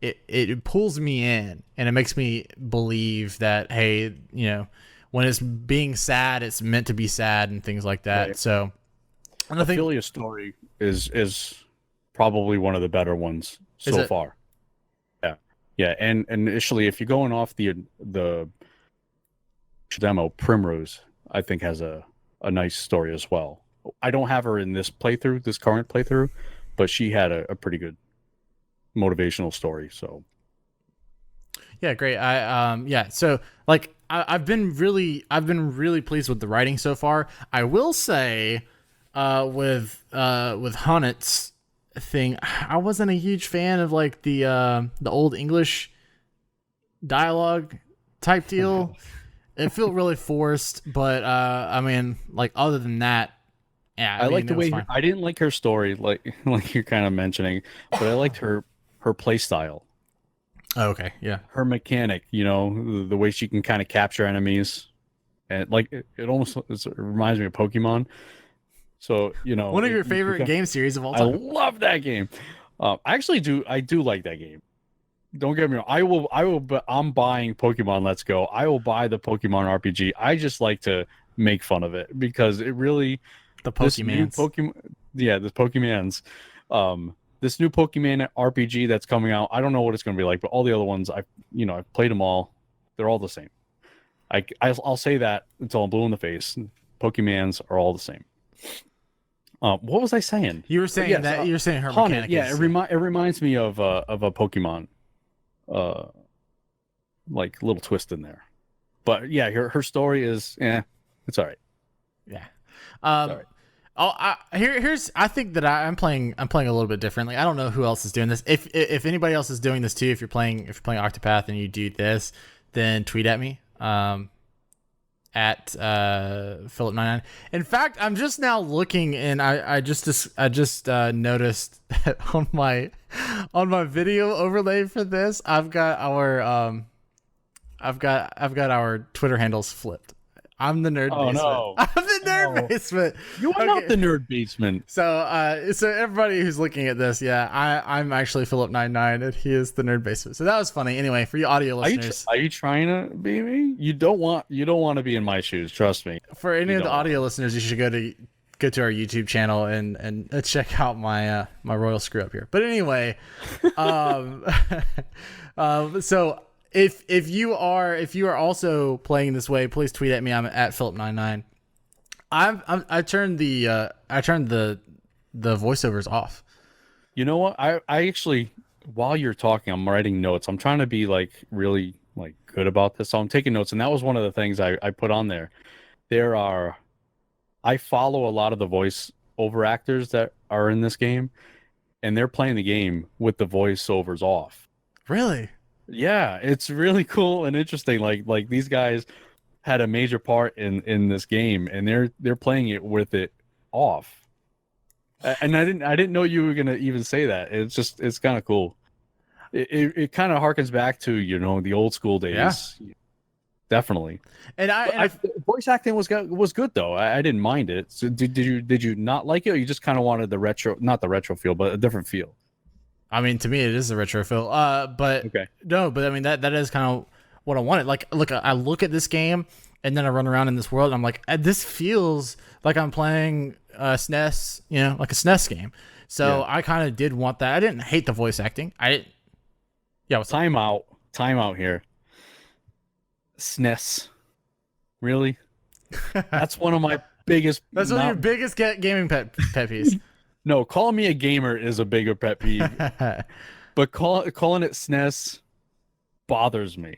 S1: it pulls me in and it makes me believe that, hey, when it's being sad, it's meant to be sad and things like that. Right. So
S2: I think Ophelia's story is probably one of the better ones so far. Yeah. And initially, if you're going off the demo, Primrose, I think has a nice story as well. I don't have her in this current playthrough, but she had a pretty good motivational story. So
S1: yeah, great. So like I've been really pleased with the writing so far. I will say with Honnet's thing, I wasn't a huge fan of like the old English dialogue type deal. It felt really forced, but I mean, like other than that, yeah,
S2: I like the way I didn't like her story, like you're kind of mentioning, but I liked her play style.
S1: Oh, okay, yeah.
S2: Her mechanic, the way she can kind of capture enemies, and like it almost reminds me of Pokemon. So
S1: one of your favorite game series of all time.
S2: I love that game. I do like that game. Don't get me wrong. I'm buying Pokemon Let's Go. I will buy the Pokemon RPG. I just like to make fun of it because it really
S1: the Pokemans.
S2: The Pokemans. This new Pokemon RPG that's coming out, I don't know what it's going to be like, but all the other ones, I've played them all. They're all the same. I'll say that until I'm blue in the face. Pokemans are all the same. What was I saying?
S1: You were saying you were saying her mechanic.
S2: Yeah, it reminds me of a Pokemon, like little twist in there. But yeah, her story is it's all right.
S1: Yeah. I think that I'm playing a little bit differently. I don't know who else is doing this. If anybody else is doing this too, if you're playing Octopath and you do this, then tweet at me. At Philip99. In fact, I'm just now looking, and I just noticed that on my video overlay for this, I've got our Twitter handles flipped. I'm the nerd basement.
S2: No.
S1: I'm the nerd basement.
S2: You are not the nerd basement.
S1: So everybody who's looking at this, I'm actually Philip99 and he is the nerd basement. So that was funny. Anyway, for you audio listeners,
S2: are you trying to be me? You don't want to be in my shoes. Trust me.
S1: For any of the audio listeners, you should go to our YouTube channel and check out my royal screw up here. But anyway, so. If you are also playing this way, please tweet at me. I'm at Philip99. I turned the voiceovers off.
S2: You know what? I actually, while you're talking, I'm writing notes. I'm trying to be like really like good about this. So I'm taking notes, and that was one of the things I put on there. I follow a lot of the voiceover actors that are in this game, and they're playing the game with the voiceovers off.
S1: Really?
S2: Yeah, it's really cool and interesting. Like these guys had a major part in this game, and they're playing it with it off. And I didn't know you were gonna even say that. It's kind of cool. It kind of harkens back to the old school
S1: Yeah.
S2: days. Definitely.
S1: And
S2: But voice acting was good though. I didn't mind it. So did you not like it, or you just kind of wanted the retro, not the retro feel, but a different feel?
S1: I mean, to me, it is a retro feel. But
S2: Okay.
S1: no, but I mean that is kind of what I wanted. Like, look, I look at this game, and then I run around in this world, and I'm like, this feels like I'm playing SNES, like a SNES game. So I kind of did want that. I didn't hate the voice acting. I didn't. Yeah, what's
S2: Time out here. SNES, really? That's one of my biggest.
S1: That's one of your biggest gaming pet peeves.
S2: No, calling me a gamer is a bigger pet peeve, but calling it SNES bothers me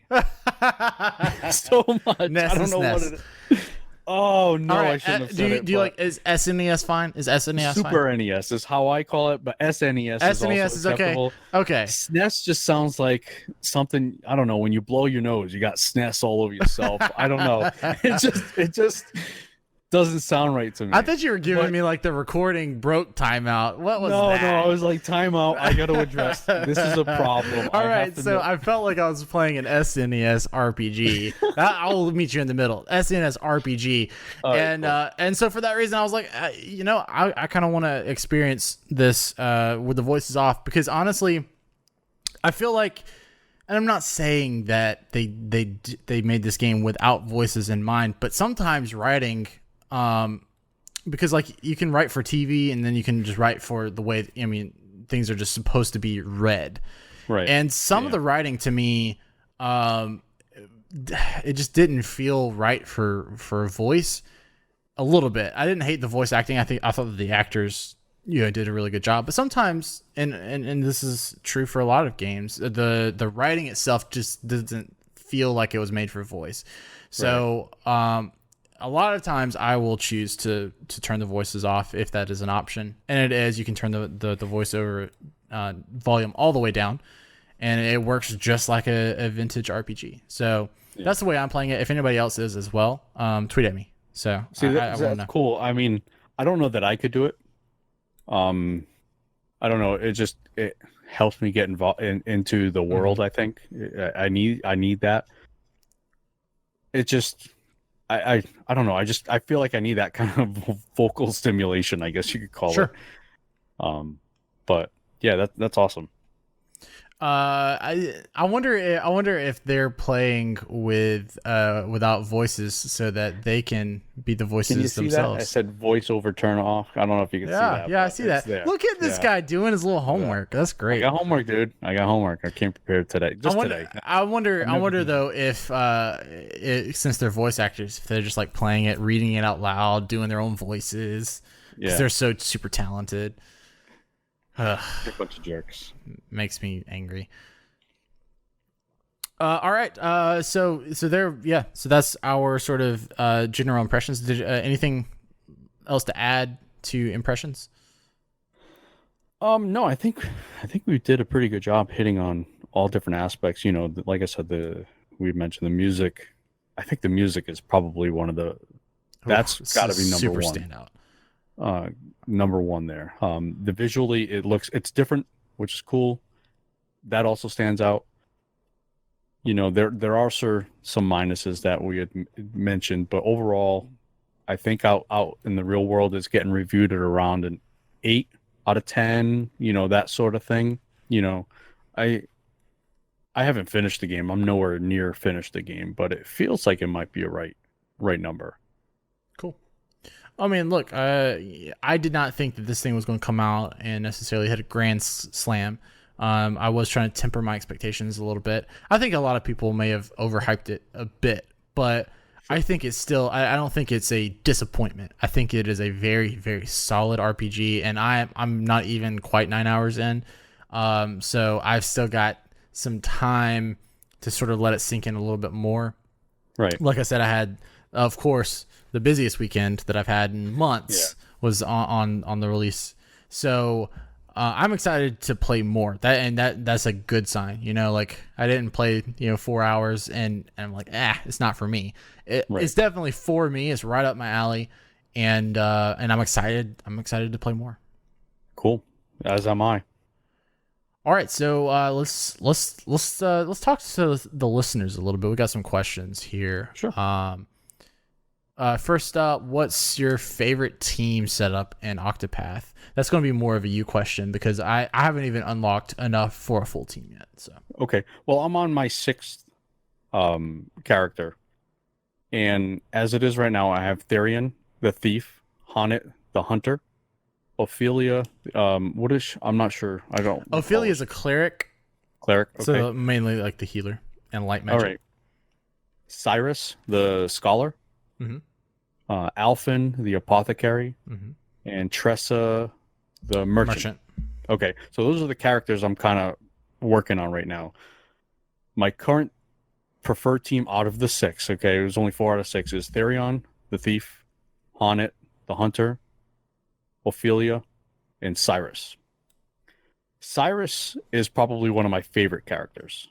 S2: so much. I don't know what it is. Oh no,
S1: Right,
S2: I shouldn't have said it.
S1: Do you like, is SNES fine? Is SNES
S2: Super
S1: fine?
S2: NES is how I call it, but SNES
S1: SNES
S2: is
S1: is
S2: also
S1: okay.
S2: acceptable.
S1: Okay.
S2: SNES just sounds like something, I don't know, when you blow your nose, you got SNES all over yourself. I don't know. It just doesn't sound right to me.
S1: I thought you were giving me like the recording broke timeout. What was that?
S2: No, I was like, timeout. I got to address this is a problem.
S1: All right, so I felt like I was playing an SNES RPG. I will meet you in the middle. SNES RPG, and so for that reason, I was like, I kind of want to experience this with the voices off, because honestly, I feel like, and I'm not saying that they made this game without voices in mind, but sometimes writing. Because like you can write for TV, and then you can just write for the way, things are just supposed to be read.
S2: Right.
S1: And some of the writing to me, it just didn't feel right for a voice a little bit. I didn't hate the voice acting. I thought that the actors, did a really good job, but sometimes, and this is true for a lot of games, the writing itself just doesn't feel like it was made for voice. So, a lot of times I will choose to turn the voices off if that is an option. And it is. You can turn the voiceover volume all the way down, and it works just like a vintage RPG. So that's the way I'm playing it. If anybody else is as well, tweet at me. So
S2: that's cool. I mean, I don't know that I could do it. I don't know. It helps me get involved into the world. I think I need that. It just. I don't know. I feel like I need that kind of vocal stimulation, I guess you could call it. But yeah, that's awesome.
S1: I wonder if they're playing with without voices so that they can be the voices
S2: Can you see
S1: themselves.
S2: that? I said voiceover turn off. I don't know if you can see that.
S1: Yeah, I see that.
S2: There.
S1: Look at this guy doing his little homework. That's great.
S2: I got homework, dude. I got homework. I came prepared today. Today.
S1: I wonder though if since they're voice actors, if they're just like playing it, reading it out loud, doing their own voices, because they're so super talented.
S2: A bunch of jerks.
S1: Makes me angry. All right. So there. Yeah. So that's our sort of general impressions. Did anything else to add to impressions?
S2: No. I think we did a pretty good job hitting on all different aspects. Like I said, we mentioned the music. I think the music is probably one of the. That's got to be number
S1: super
S2: one.
S1: Standout.
S2: Number one there. The visually it's different, which is cool. That also stands out. There are some minuses that we had mentioned, but overall, I think out in the real world, it's getting reviewed at around an 8 out of 10. That sort of thing. I haven't finished the game. I'm nowhere near finished the game, but it feels like it might be a right number.
S1: Cool. I mean, look, I did not think that this thing was going to come out and necessarily hit a grand slam. I was trying to temper my expectations a little bit. I think a lot of people may have overhyped it a bit, but I think it's still, I don't think it's a disappointment. I think it is a very, very solid RPG, and I'm not even quite 9 hours in. So I've still got some time to sort of let it sink in a little bit more.
S2: Right.
S1: Like I said, I had, of course, the busiest weekend that I've had in months was on the release. So I'm excited to play more. That's a good sign. Like I didn't play 4 hours and I'm like, it's not for me. It's definitely for me. It's right up my alley, and I'm excited. I'm excited to play more.
S2: Cool. As am I.
S1: All right, so let's talk to the listeners a little bit. We got some questions here.
S2: Sure.
S1: First up, what's your favorite team setup in Octopath? That's going to be more of a you question because I haven't even unlocked enough for a full team yet. So
S2: Okay. Well, I'm on my 6th character. And as it is right now, I have Therion, the thief, Honnet, the hunter, Ophelia, what is I'm not sure. I don't
S1: Ophelia is a cleric,
S2: cleric. Okay.
S1: so mainly like the healer and light
S2: All
S1: magic.
S2: right. Cyrus, the scholar,
S1: Mm-hmm.
S2: Alphen, the apothecary,
S1: Mm-hmm.
S2: and Tressa, the merchant. Okay, so those are the characters I'm kind of working on right now. My current preferred team out of the 6, okay, it was only 4 out of 6, is Therion, the thief, Honnet, the hunter, Ophelia, and Cyrus. Cyrus is probably one of my favorite characters.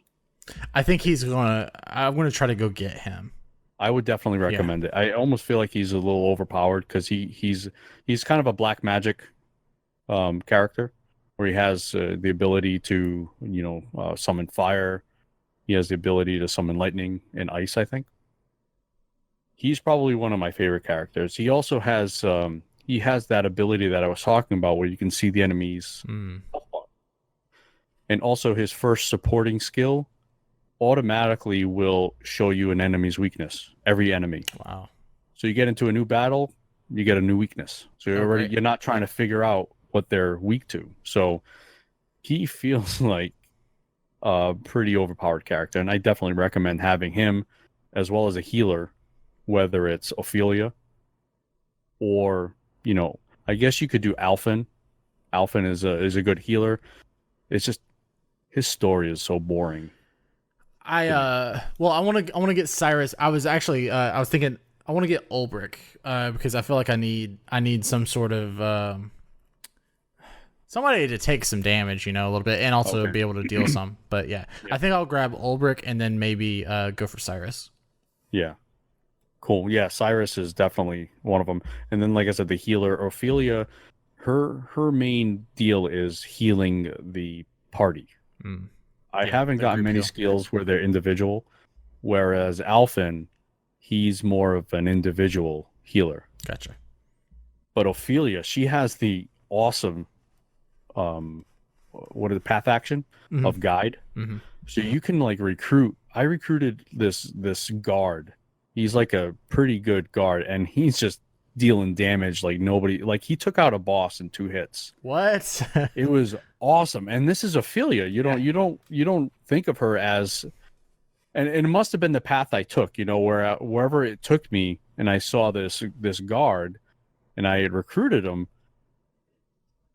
S1: I think I'm gonna try to go get him.
S2: I would definitely recommend it. I almost feel like he's a little overpowered because he's kind of a black magic character where he has the ability to summon fire. He has the ability to summon lightning and ice. I think he's probably one of my favorite characters. He also has that ability that I was talking about where you can see the enemies, and also his first supporting skill automatically will show you an enemy's weakness. Every enemy.
S1: Wow.
S2: So you get into a new battle, you get a new weakness. So you're not trying to figure out what they're weak to. So he feels like a pretty overpowered character, and I definitely recommend having him as well as a healer, whether it's Ophelia or I guess you could do Alphen. Alphen is a good healer. It's just his story is so boring.
S1: I want to get Cyrus. I was thinking I want to get Ulbrich because I feel like I need some sort of somebody to take some damage, a little bit, and also be able to deal some. But yeah, I think I'll grab Ulbrich and then maybe go for Cyrus.
S2: Yeah. Cool. Yeah, Cyrus is definitely one of them. And then, like I said, the healer, Ophelia, her main deal is healing the party. I haven't gotten many skills where they're individual, whereas Alphen, he's more of an individual healer.
S1: Gotcha.
S2: But Ophelia, she has the awesome, path action of guide. Mm-hmm. So you can recruit. I recruited this guard. He's like a pretty good guard, and he's just dealing damage like nobody. Like he took out a boss in 2 hits.
S1: What?
S2: It was awesome. And this is Ophelia. You don't think of her as, and it must have been the path I took. Wherever it took me, and I saw this guard, and I had recruited him.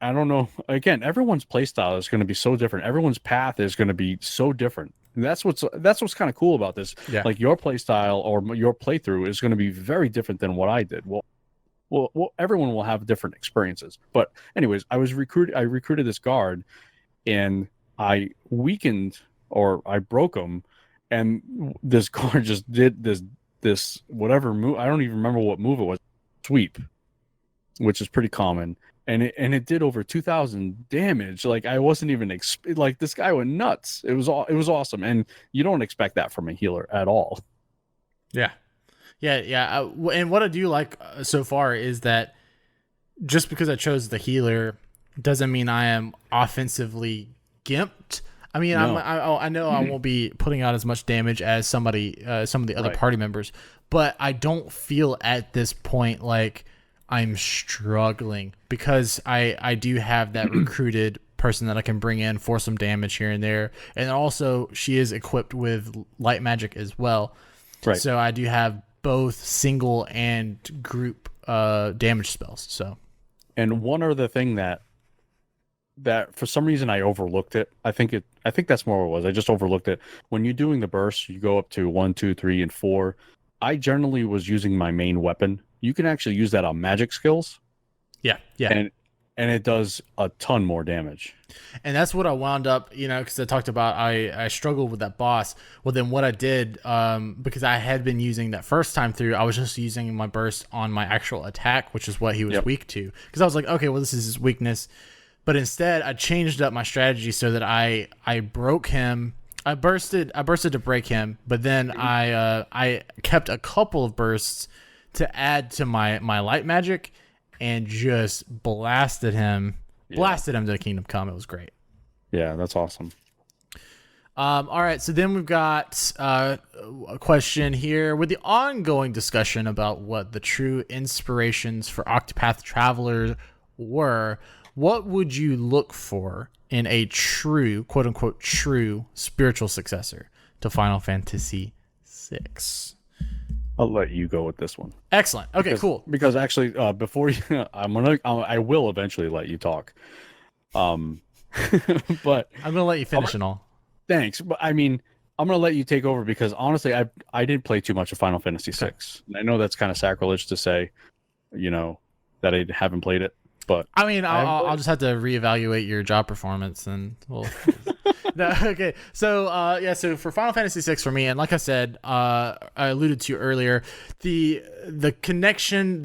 S2: I don't know. Again, everyone's playstyle is going to be so different. Everyone's path is going to be so different. And that's what's kind of cool about this. Yeah. Like your playstyle or your playthrough is going to be very different than what I did. Well, everyone will have different experiences. But anyways, I recruited this guard, and I weakened or I broke him, and this guard just did this whatever move. I don't even remember what move it was. Sweep, which is pretty common. And it did over 2,000 damage. Like I wasn't even this guy went nuts. It was awesome, and you don't expect that from a healer at all.
S1: Yeah. And what I do like so far is that just because I chose the healer doesn't mean I am offensively gimped. I mean, no. I know I won't be putting out as much damage as some of the other party members, but I don't feel at this point like I'm struggling because I do have that recruited person that I can bring in for some damage here and there. And also she is equipped with light magic as well. Right. So I do have both single and group damage spells. So,
S2: and one other thing that for some reason I overlooked it. I think that's more what it was. I just overlooked it. When you're doing the burst, you go up to 1, 2, 3, and 4. I generally was using my main weapon. You can actually use that on magic skills.
S1: Yeah.
S2: And it does a ton more damage.
S1: And that's what I wound up, because I talked about I struggled with that boss. Well, then what I did, because I had been using that first time through, I was just using my burst on my actual attack, which is what he was weak to. Because I was like, okay, well, this is his weakness. but instead I changed up my strategy so that I broke him. I bursted to break him, but then I kept a couple of bursts to add to my light magic, and just blasted him to the Kingdom Come. It was great.
S2: Yeah, that's awesome.
S1: All right, so then we've got a question here. With the ongoing discussion about what the true inspirations for Octopath Traveler were, what would you look for in a true, quote unquote, true spiritual successor to Final Fantasy VI?
S2: I'll let you go with this one.
S1: Excellent. Okay, cool.
S2: Because actually, before you, I will eventually let you talk. But
S1: I'm gonna let you finish and all.
S2: Thanks, but I mean, I'm gonna let you take over because honestly, I didn't play too much of Final Fantasy VI. And I know that's kind of sacrilege to say, that I haven't played it. But
S1: I mean, I'll just have to reevaluate your job performance, and we'll. No, okay. So so for Final Fantasy VI for me, and like I said, I alluded to earlier, the connection,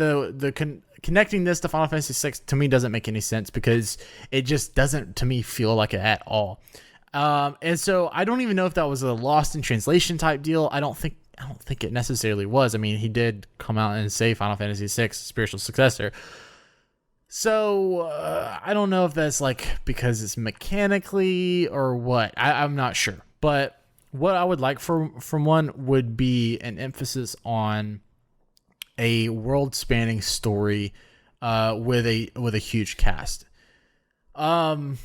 S1: connecting this to Final Fantasy VI to me doesn't make any sense because it just doesn't to me feel like it at all. And so I don't even know if that was a lost in translation type deal. I don't think it necessarily was. I mean, he did come out and say Final Fantasy VI spiritual successor. So I don't know if that's like because it's mechanically or what. I'm not sure. But what I would like from one would be an emphasis on a world-spanning story with a huge cast. Final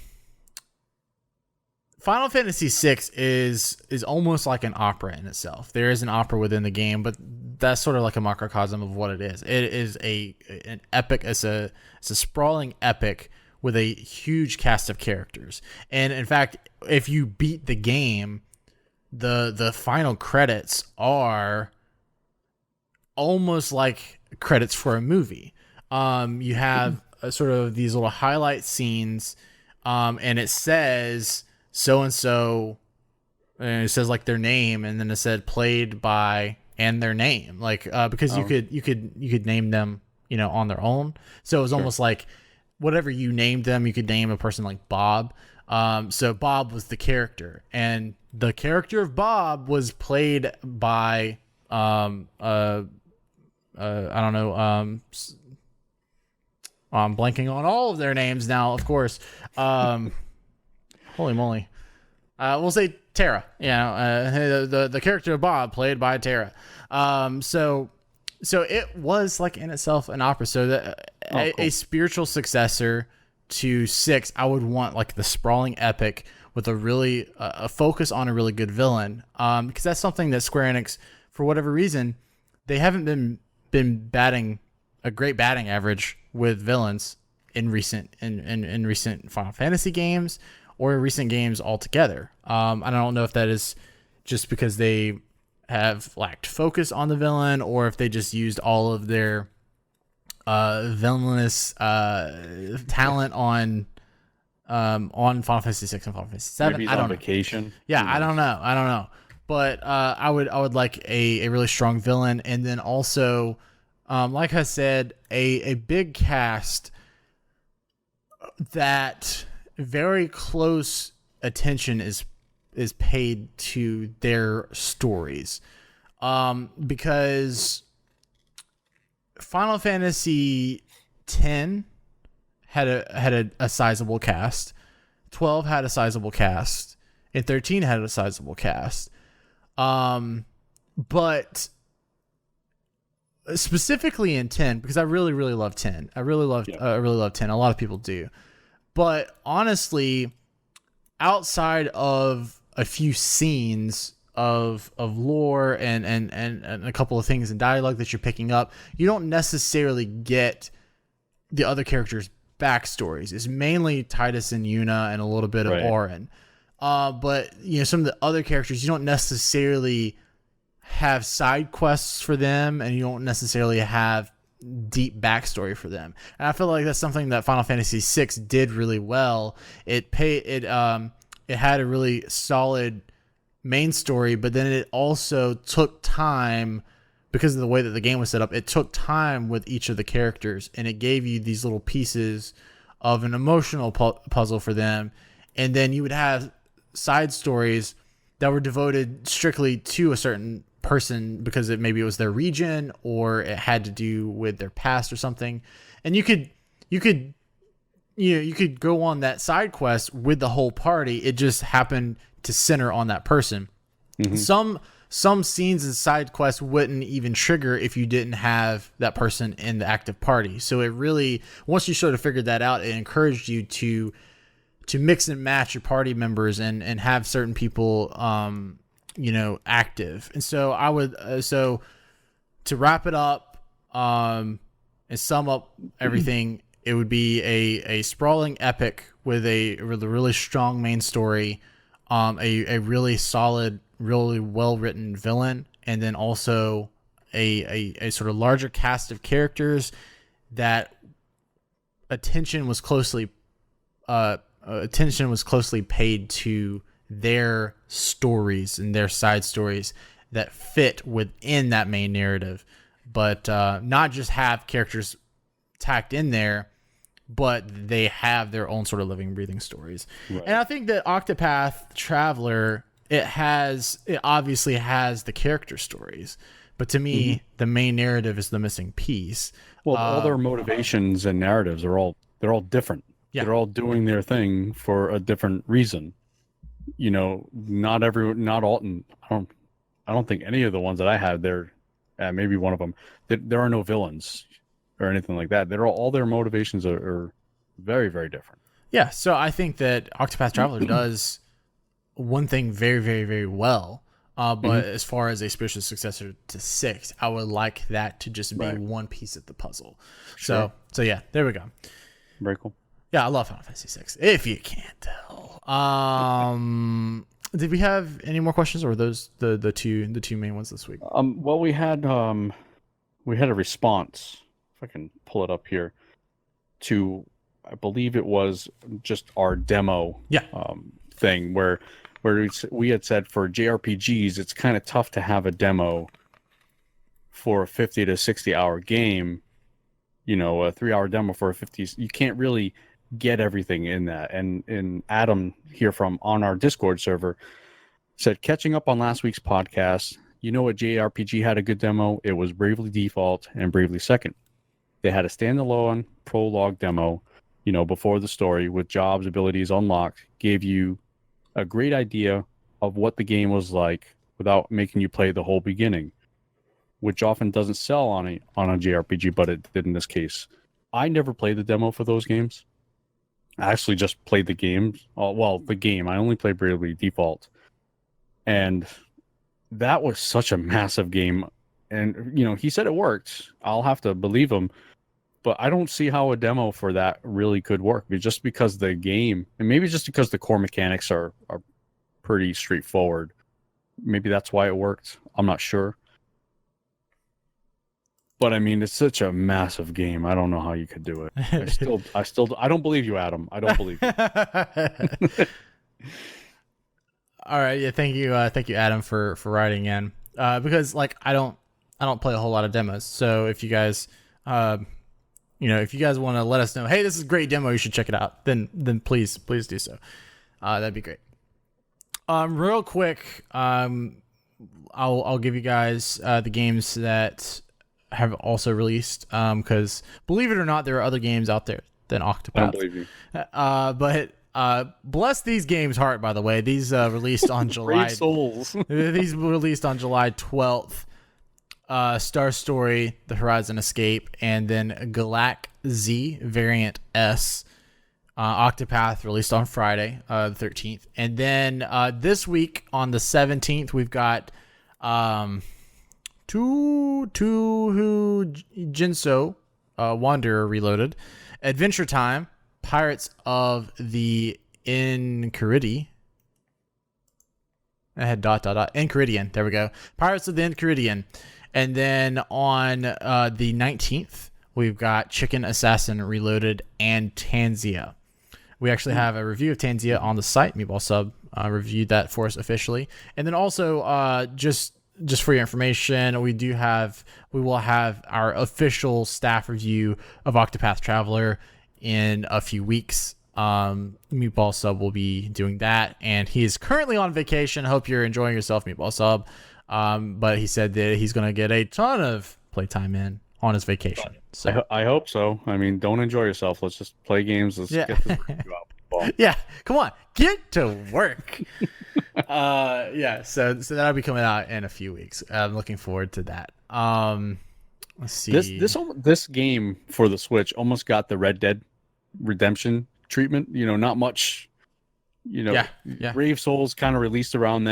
S1: Fantasy VI is almost like an opera in itself. There is an opera within the game, but that's sort of like a microcosm of what it is. It is an epic. It's a sprawling epic with a huge cast of characters. And in fact, if you beat the game, the final credits are almost like credits for a movie. You have sort of these little highlight scenes, and it says so-and-so, and it says like their name, and then it said played by and their name, like because you could name them on their own. So it was almost like whatever you named them, you could name a person like Bob. So Bob was the character, and the character of Bob was played by I don't know, I'm blanking on all of their names now, of course. Holy moly. We'll say Terra. The character of Bob played by Terra. So it was like in itself an opera. So that
S2: cool.
S1: A spiritual successor to 6, I would want like the sprawling epic with a really a focus on a really good villain. Because that's something that Square Enix, for whatever reason, they haven't been batting a great batting average with villains in recent Final Fantasy games or recent games altogether. I don't know if that is just because they have lacked focus on the villain, or if they just used all of their villainous talent on Final Fantasy 6 and Final Fantasy 7.
S2: Maybe he's
S1: I don't
S2: on
S1: know.
S2: vacation.
S1: Yeah, I don't know. But I would like a really strong villain, and then also, like I said, a big cast that very close attention is paid to their stories, because Final Fantasy X had a sizable cast, 12 had a sizable cast, and 13 had a sizable cast, but specifically in 10, because I really love 10. I really love 10. A lot of people do. But honestly, outside of a few scenes of lore and a couple of things in dialogue that you're picking up, you don't necessarily get the other characters' backstories. It's mainly Titus and Yuna and a little bit of Auron. But some of the other characters, you don't necessarily have side quests for them, and you don't necessarily have deep backstory for them. And I feel like that's something that Final Fantasy VI did really well. It had a really solid main story, but then it also took time, because of the way that the game was set up, it took time with each of the characters, and it gave you these little pieces of an emotional puzzle for them. And then you would have side stories that were devoted strictly to a certain person because maybe it was their region or it had to do with their past or something. And you could go on that side quest with the whole party. It just happened to center on that person. Mm-hmm. Some scenes and side quests wouldn't even trigger if you didn't have that person in the active party. So it really, once you sort of figured that out, it encouraged you to mix and match your party members and have certain people, active. And so I would, so to wrap it up, and sum up everything, it would be a sprawling epic with a really strong main story, a really solid, really well-written villain, and then also a sort of larger cast of characters that attention was closely paid to their stories and their side stories that fit within that main narrative, but not just have characters tacked in there, but they have their own sort of living, breathing stories. Right. And I think that Octopath Traveler, it obviously has the character stories, but to me, the main narrative is the missing piece.
S2: Well, all their motivations and narratives they're all different. Yeah. They're all doing their thing for a different reason. Not all. I don't think any of the ones that I had there, maybe one of them, there are no villains or anything like that. All their motivations are very, very different.
S1: Yeah. So I think that Octopath Traveler does one thing very, very, very well. But as far as a spiritual successor to 6, I would like that to just be one piece of the puzzle. Sure. So yeah, there we go.
S2: Very cool.
S1: Yeah, I love Final Fantasy 6. If you can't tell. Did we have any more questions, or were those the two main ones this week?
S2: Well, we had a response. If I can pull it up here, to I believe it was just our demo. Thing where we had said for JRPGs, it's kind of tough to have a demo for a 50 to 60 hour game. A 3-hour demo for a 50, you can't really get everything in that. And Adam here from on our Discord server said, catching up on last week's podcast, what JRPG had a good demo? It was Bravely Default and Bravely Second. They had a standalone prologue demo, before the story with jobs, abilities unlocked, gave you a great idea of what the game was like without making you play the whole beginning, which often doesn't sell on a JRPG, but it did in this case. I never played the demo for those games. I actually just played the games. The game. I only played Bravely Default. And that was such a massive game. And, he said it worked. I'll have to believe him. But I don't see how a demo for that really could work. Just because the game, and maybe just because the core mechanics are pretty straightforward. Maybe that's why it worked. I'm not sure. But I mean, it's such a massive game. I don't know how you could do it. I don't believe you, Adam. I don't believe you.
S1: All right. Yeah. Thank you, Adam, for writing in. Because I don't play a whole lot of demos. So if you guys, if you guys want to let us know, hey, this is a great demo, you should check it out, then please do so. That'd be great. Real quick, I'll give you guys the games that have also released, because believe it or not, there are other games out there than Octopath.
S2: I don't believe you.
S1: But bless these games' heart, by the way. These released on July.
S2: Souls.
S1: These released on July 12th. Star Story, The Horizon Escape, and then Galac Z Variant S. Octopath released on Friday, the 13th. And then this week on the 17th, we've got Touhou Jinso, Wanderer Reloaded, Adventure Time, Pirates of the Enchiridion. I had ... Enchiridion. There we go. Pirates of the Enchiridion. And then on the 19th, we've got Chicken Assassin Reloaded and Tanzia. We actually have a review of Tanzia on the site. Meatball Sub reviewed that for us officially. And then also, just for your information, we will have our official staff review of Octopath Traveler in a few weeks. Meatball Sub will be doing that, and he is currently on vacation. Hope you're enjoying yourself, Meatball Sub. But he said that he's going to get a ton of playtime in on his vacation. So
S2: I hope so. I mean, don't enjoy yourself. Let's just play games. Let's get this review out. Well,
S1: yeah, come on, get to work. So that'll be coming out in a few weeks. I'm looking forward to that. Let's see.
S2: This game for the Switch almost got the Red Dead Redemption treatment. Not much. Grave Souls kind of released around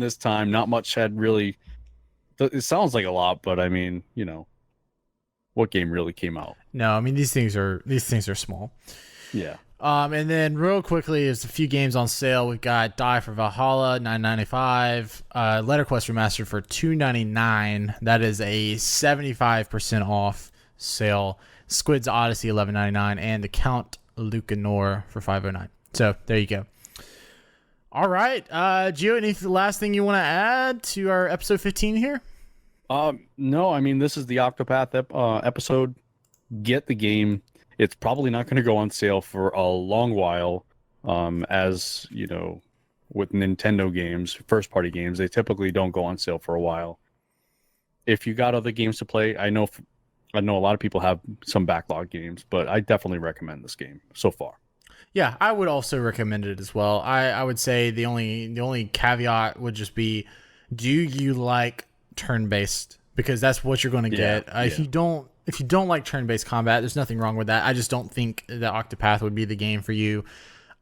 S2: this time. Not much had really. It sounds like a lot, but I mean, what game really came out?
S1: No, I mean these things are small.
S2: Yeah.
S1: And then real quickly, there's a few games on sale. We've got Die for Valhalla, $9.95. Letter Quest Remastered for $2.99. That is a 75% off sale. Squid's Odyssey, $11.99, and the Count Lucanor for $5.09. So there you go. All right, Gio, any last thing you want to add to our episode 15 here?
S2: No, I mean this is the Octopath episode. Get the game. It's probably not going to go on sale for a long while. As with Nintendo games, first-party games, they typically don't go on sale for a while. If you got other games to play, I know a lot of people have some backlog games, but I definitely recommend this game so far.
S1: Yeah, I would also recommend it as well. I would say the only caveat would just be, do you like turn-based? Because that's what you're going to get. If you don't like turn-based combat, there's nothing wrong with that. I just don't think that Octopath would be the game for you.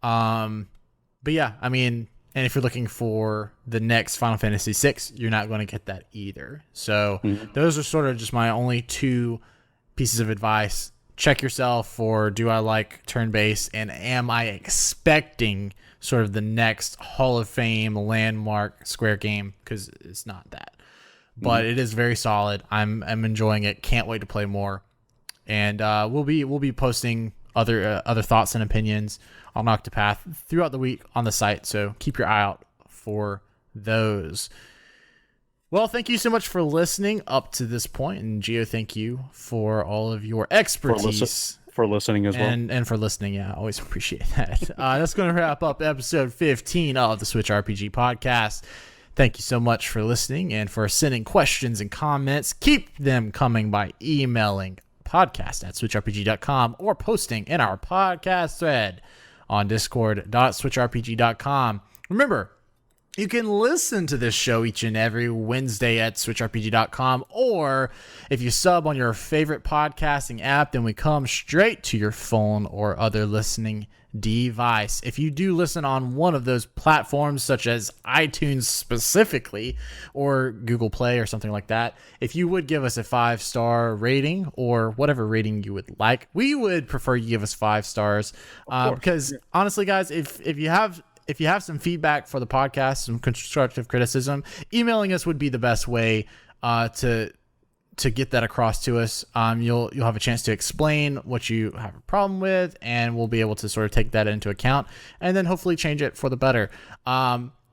S1: But yeah, I mean, and if you're looking for the next Final Fantasy VI, you're not going to get that either. So those are sort of just my only two pieces of advice. Check yourself for, do I like turn-based, and am I expecting sort of the next Hall of Fame landmark Square game? Because it's not that. But it is very solid. I'm enjoying it. Can't wait to play more. And we'll be posting other thoughts and opinions on Octopath throughout the week on the site. So keep your eye out for those. Well, thank you so much for listening up to this point, and Gio, thank you for all of your expertise.
S2: For listening as well.
S1: And for listening, yeah, I always appreciate that. That's going to wrap up episode 15 of the Switch RPG Podcast. Thank you so much for listening and for sending questions and comments. Keep them coming by emailing podcast@switchrpg.com or posting in our podcast thread on discord.switchrpg.com. Remember, you can listen to this show each and every Wednesday at switchrpg.com, or if you sub on your favorite podcasting app, then we come straight to your phone or other listening device. If you do listen on one of those platforms, such as iTunes specifically, or Google Play or something like that, if you would give us a 5-star rating or whatever rating you would like, we would prefer you give us 5 stars. Because honestly, guys, if you have some feedback for the podcast, some constructive criticism, emailing us would be the best way to get that across to us. You'll have a chance to explain what you have a problem with, and we'll be able to sort of take that into account and then hopefully change it for the better.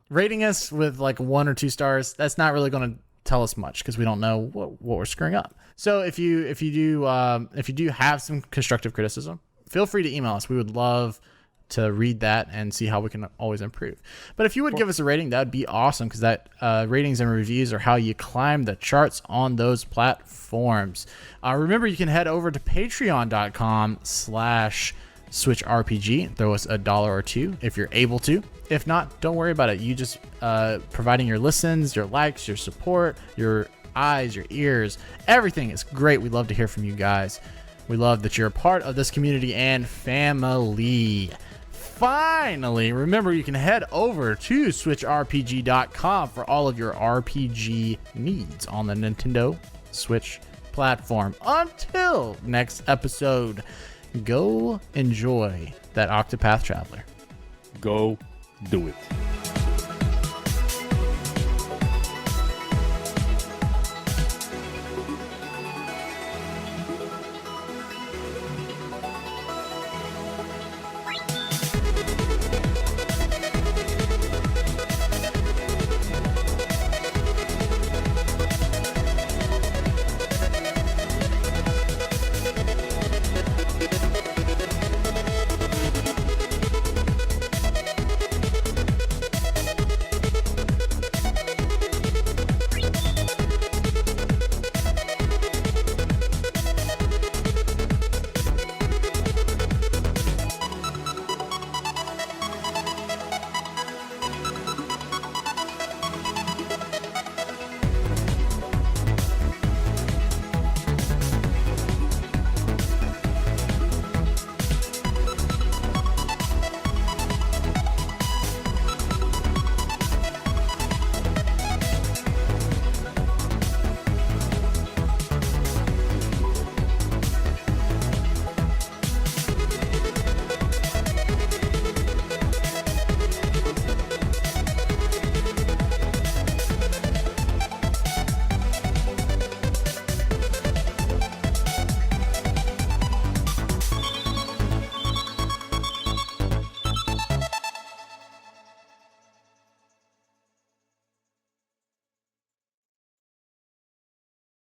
S1: Rating us with like 1 or 2 stars, that's not really going to tell us much because we don't know what we're screwing up. So if you do have some constructive criticism, feel free to email us. We would love to read that and see how we can always improve. But if you would give us a rating, that would be awesome, because that ratings and reviews are how you climb the charts on those platforms. Remember, you can head over to patreon.com/switchrpg and throw us $1 or $2 if you're able to. If not, don't worry about it. You just providing your listens, your likes, your support, your eyes, your ears, everything is great. We'd love to hear from you guys. We love that you're a part of this community and family. Finally, remember, you can head over to switchrpg.com for all of your RPG needs on the Nintendo Switch platform. Until next episode, go enjoy that Octopath Traveler.
S2: Go do it.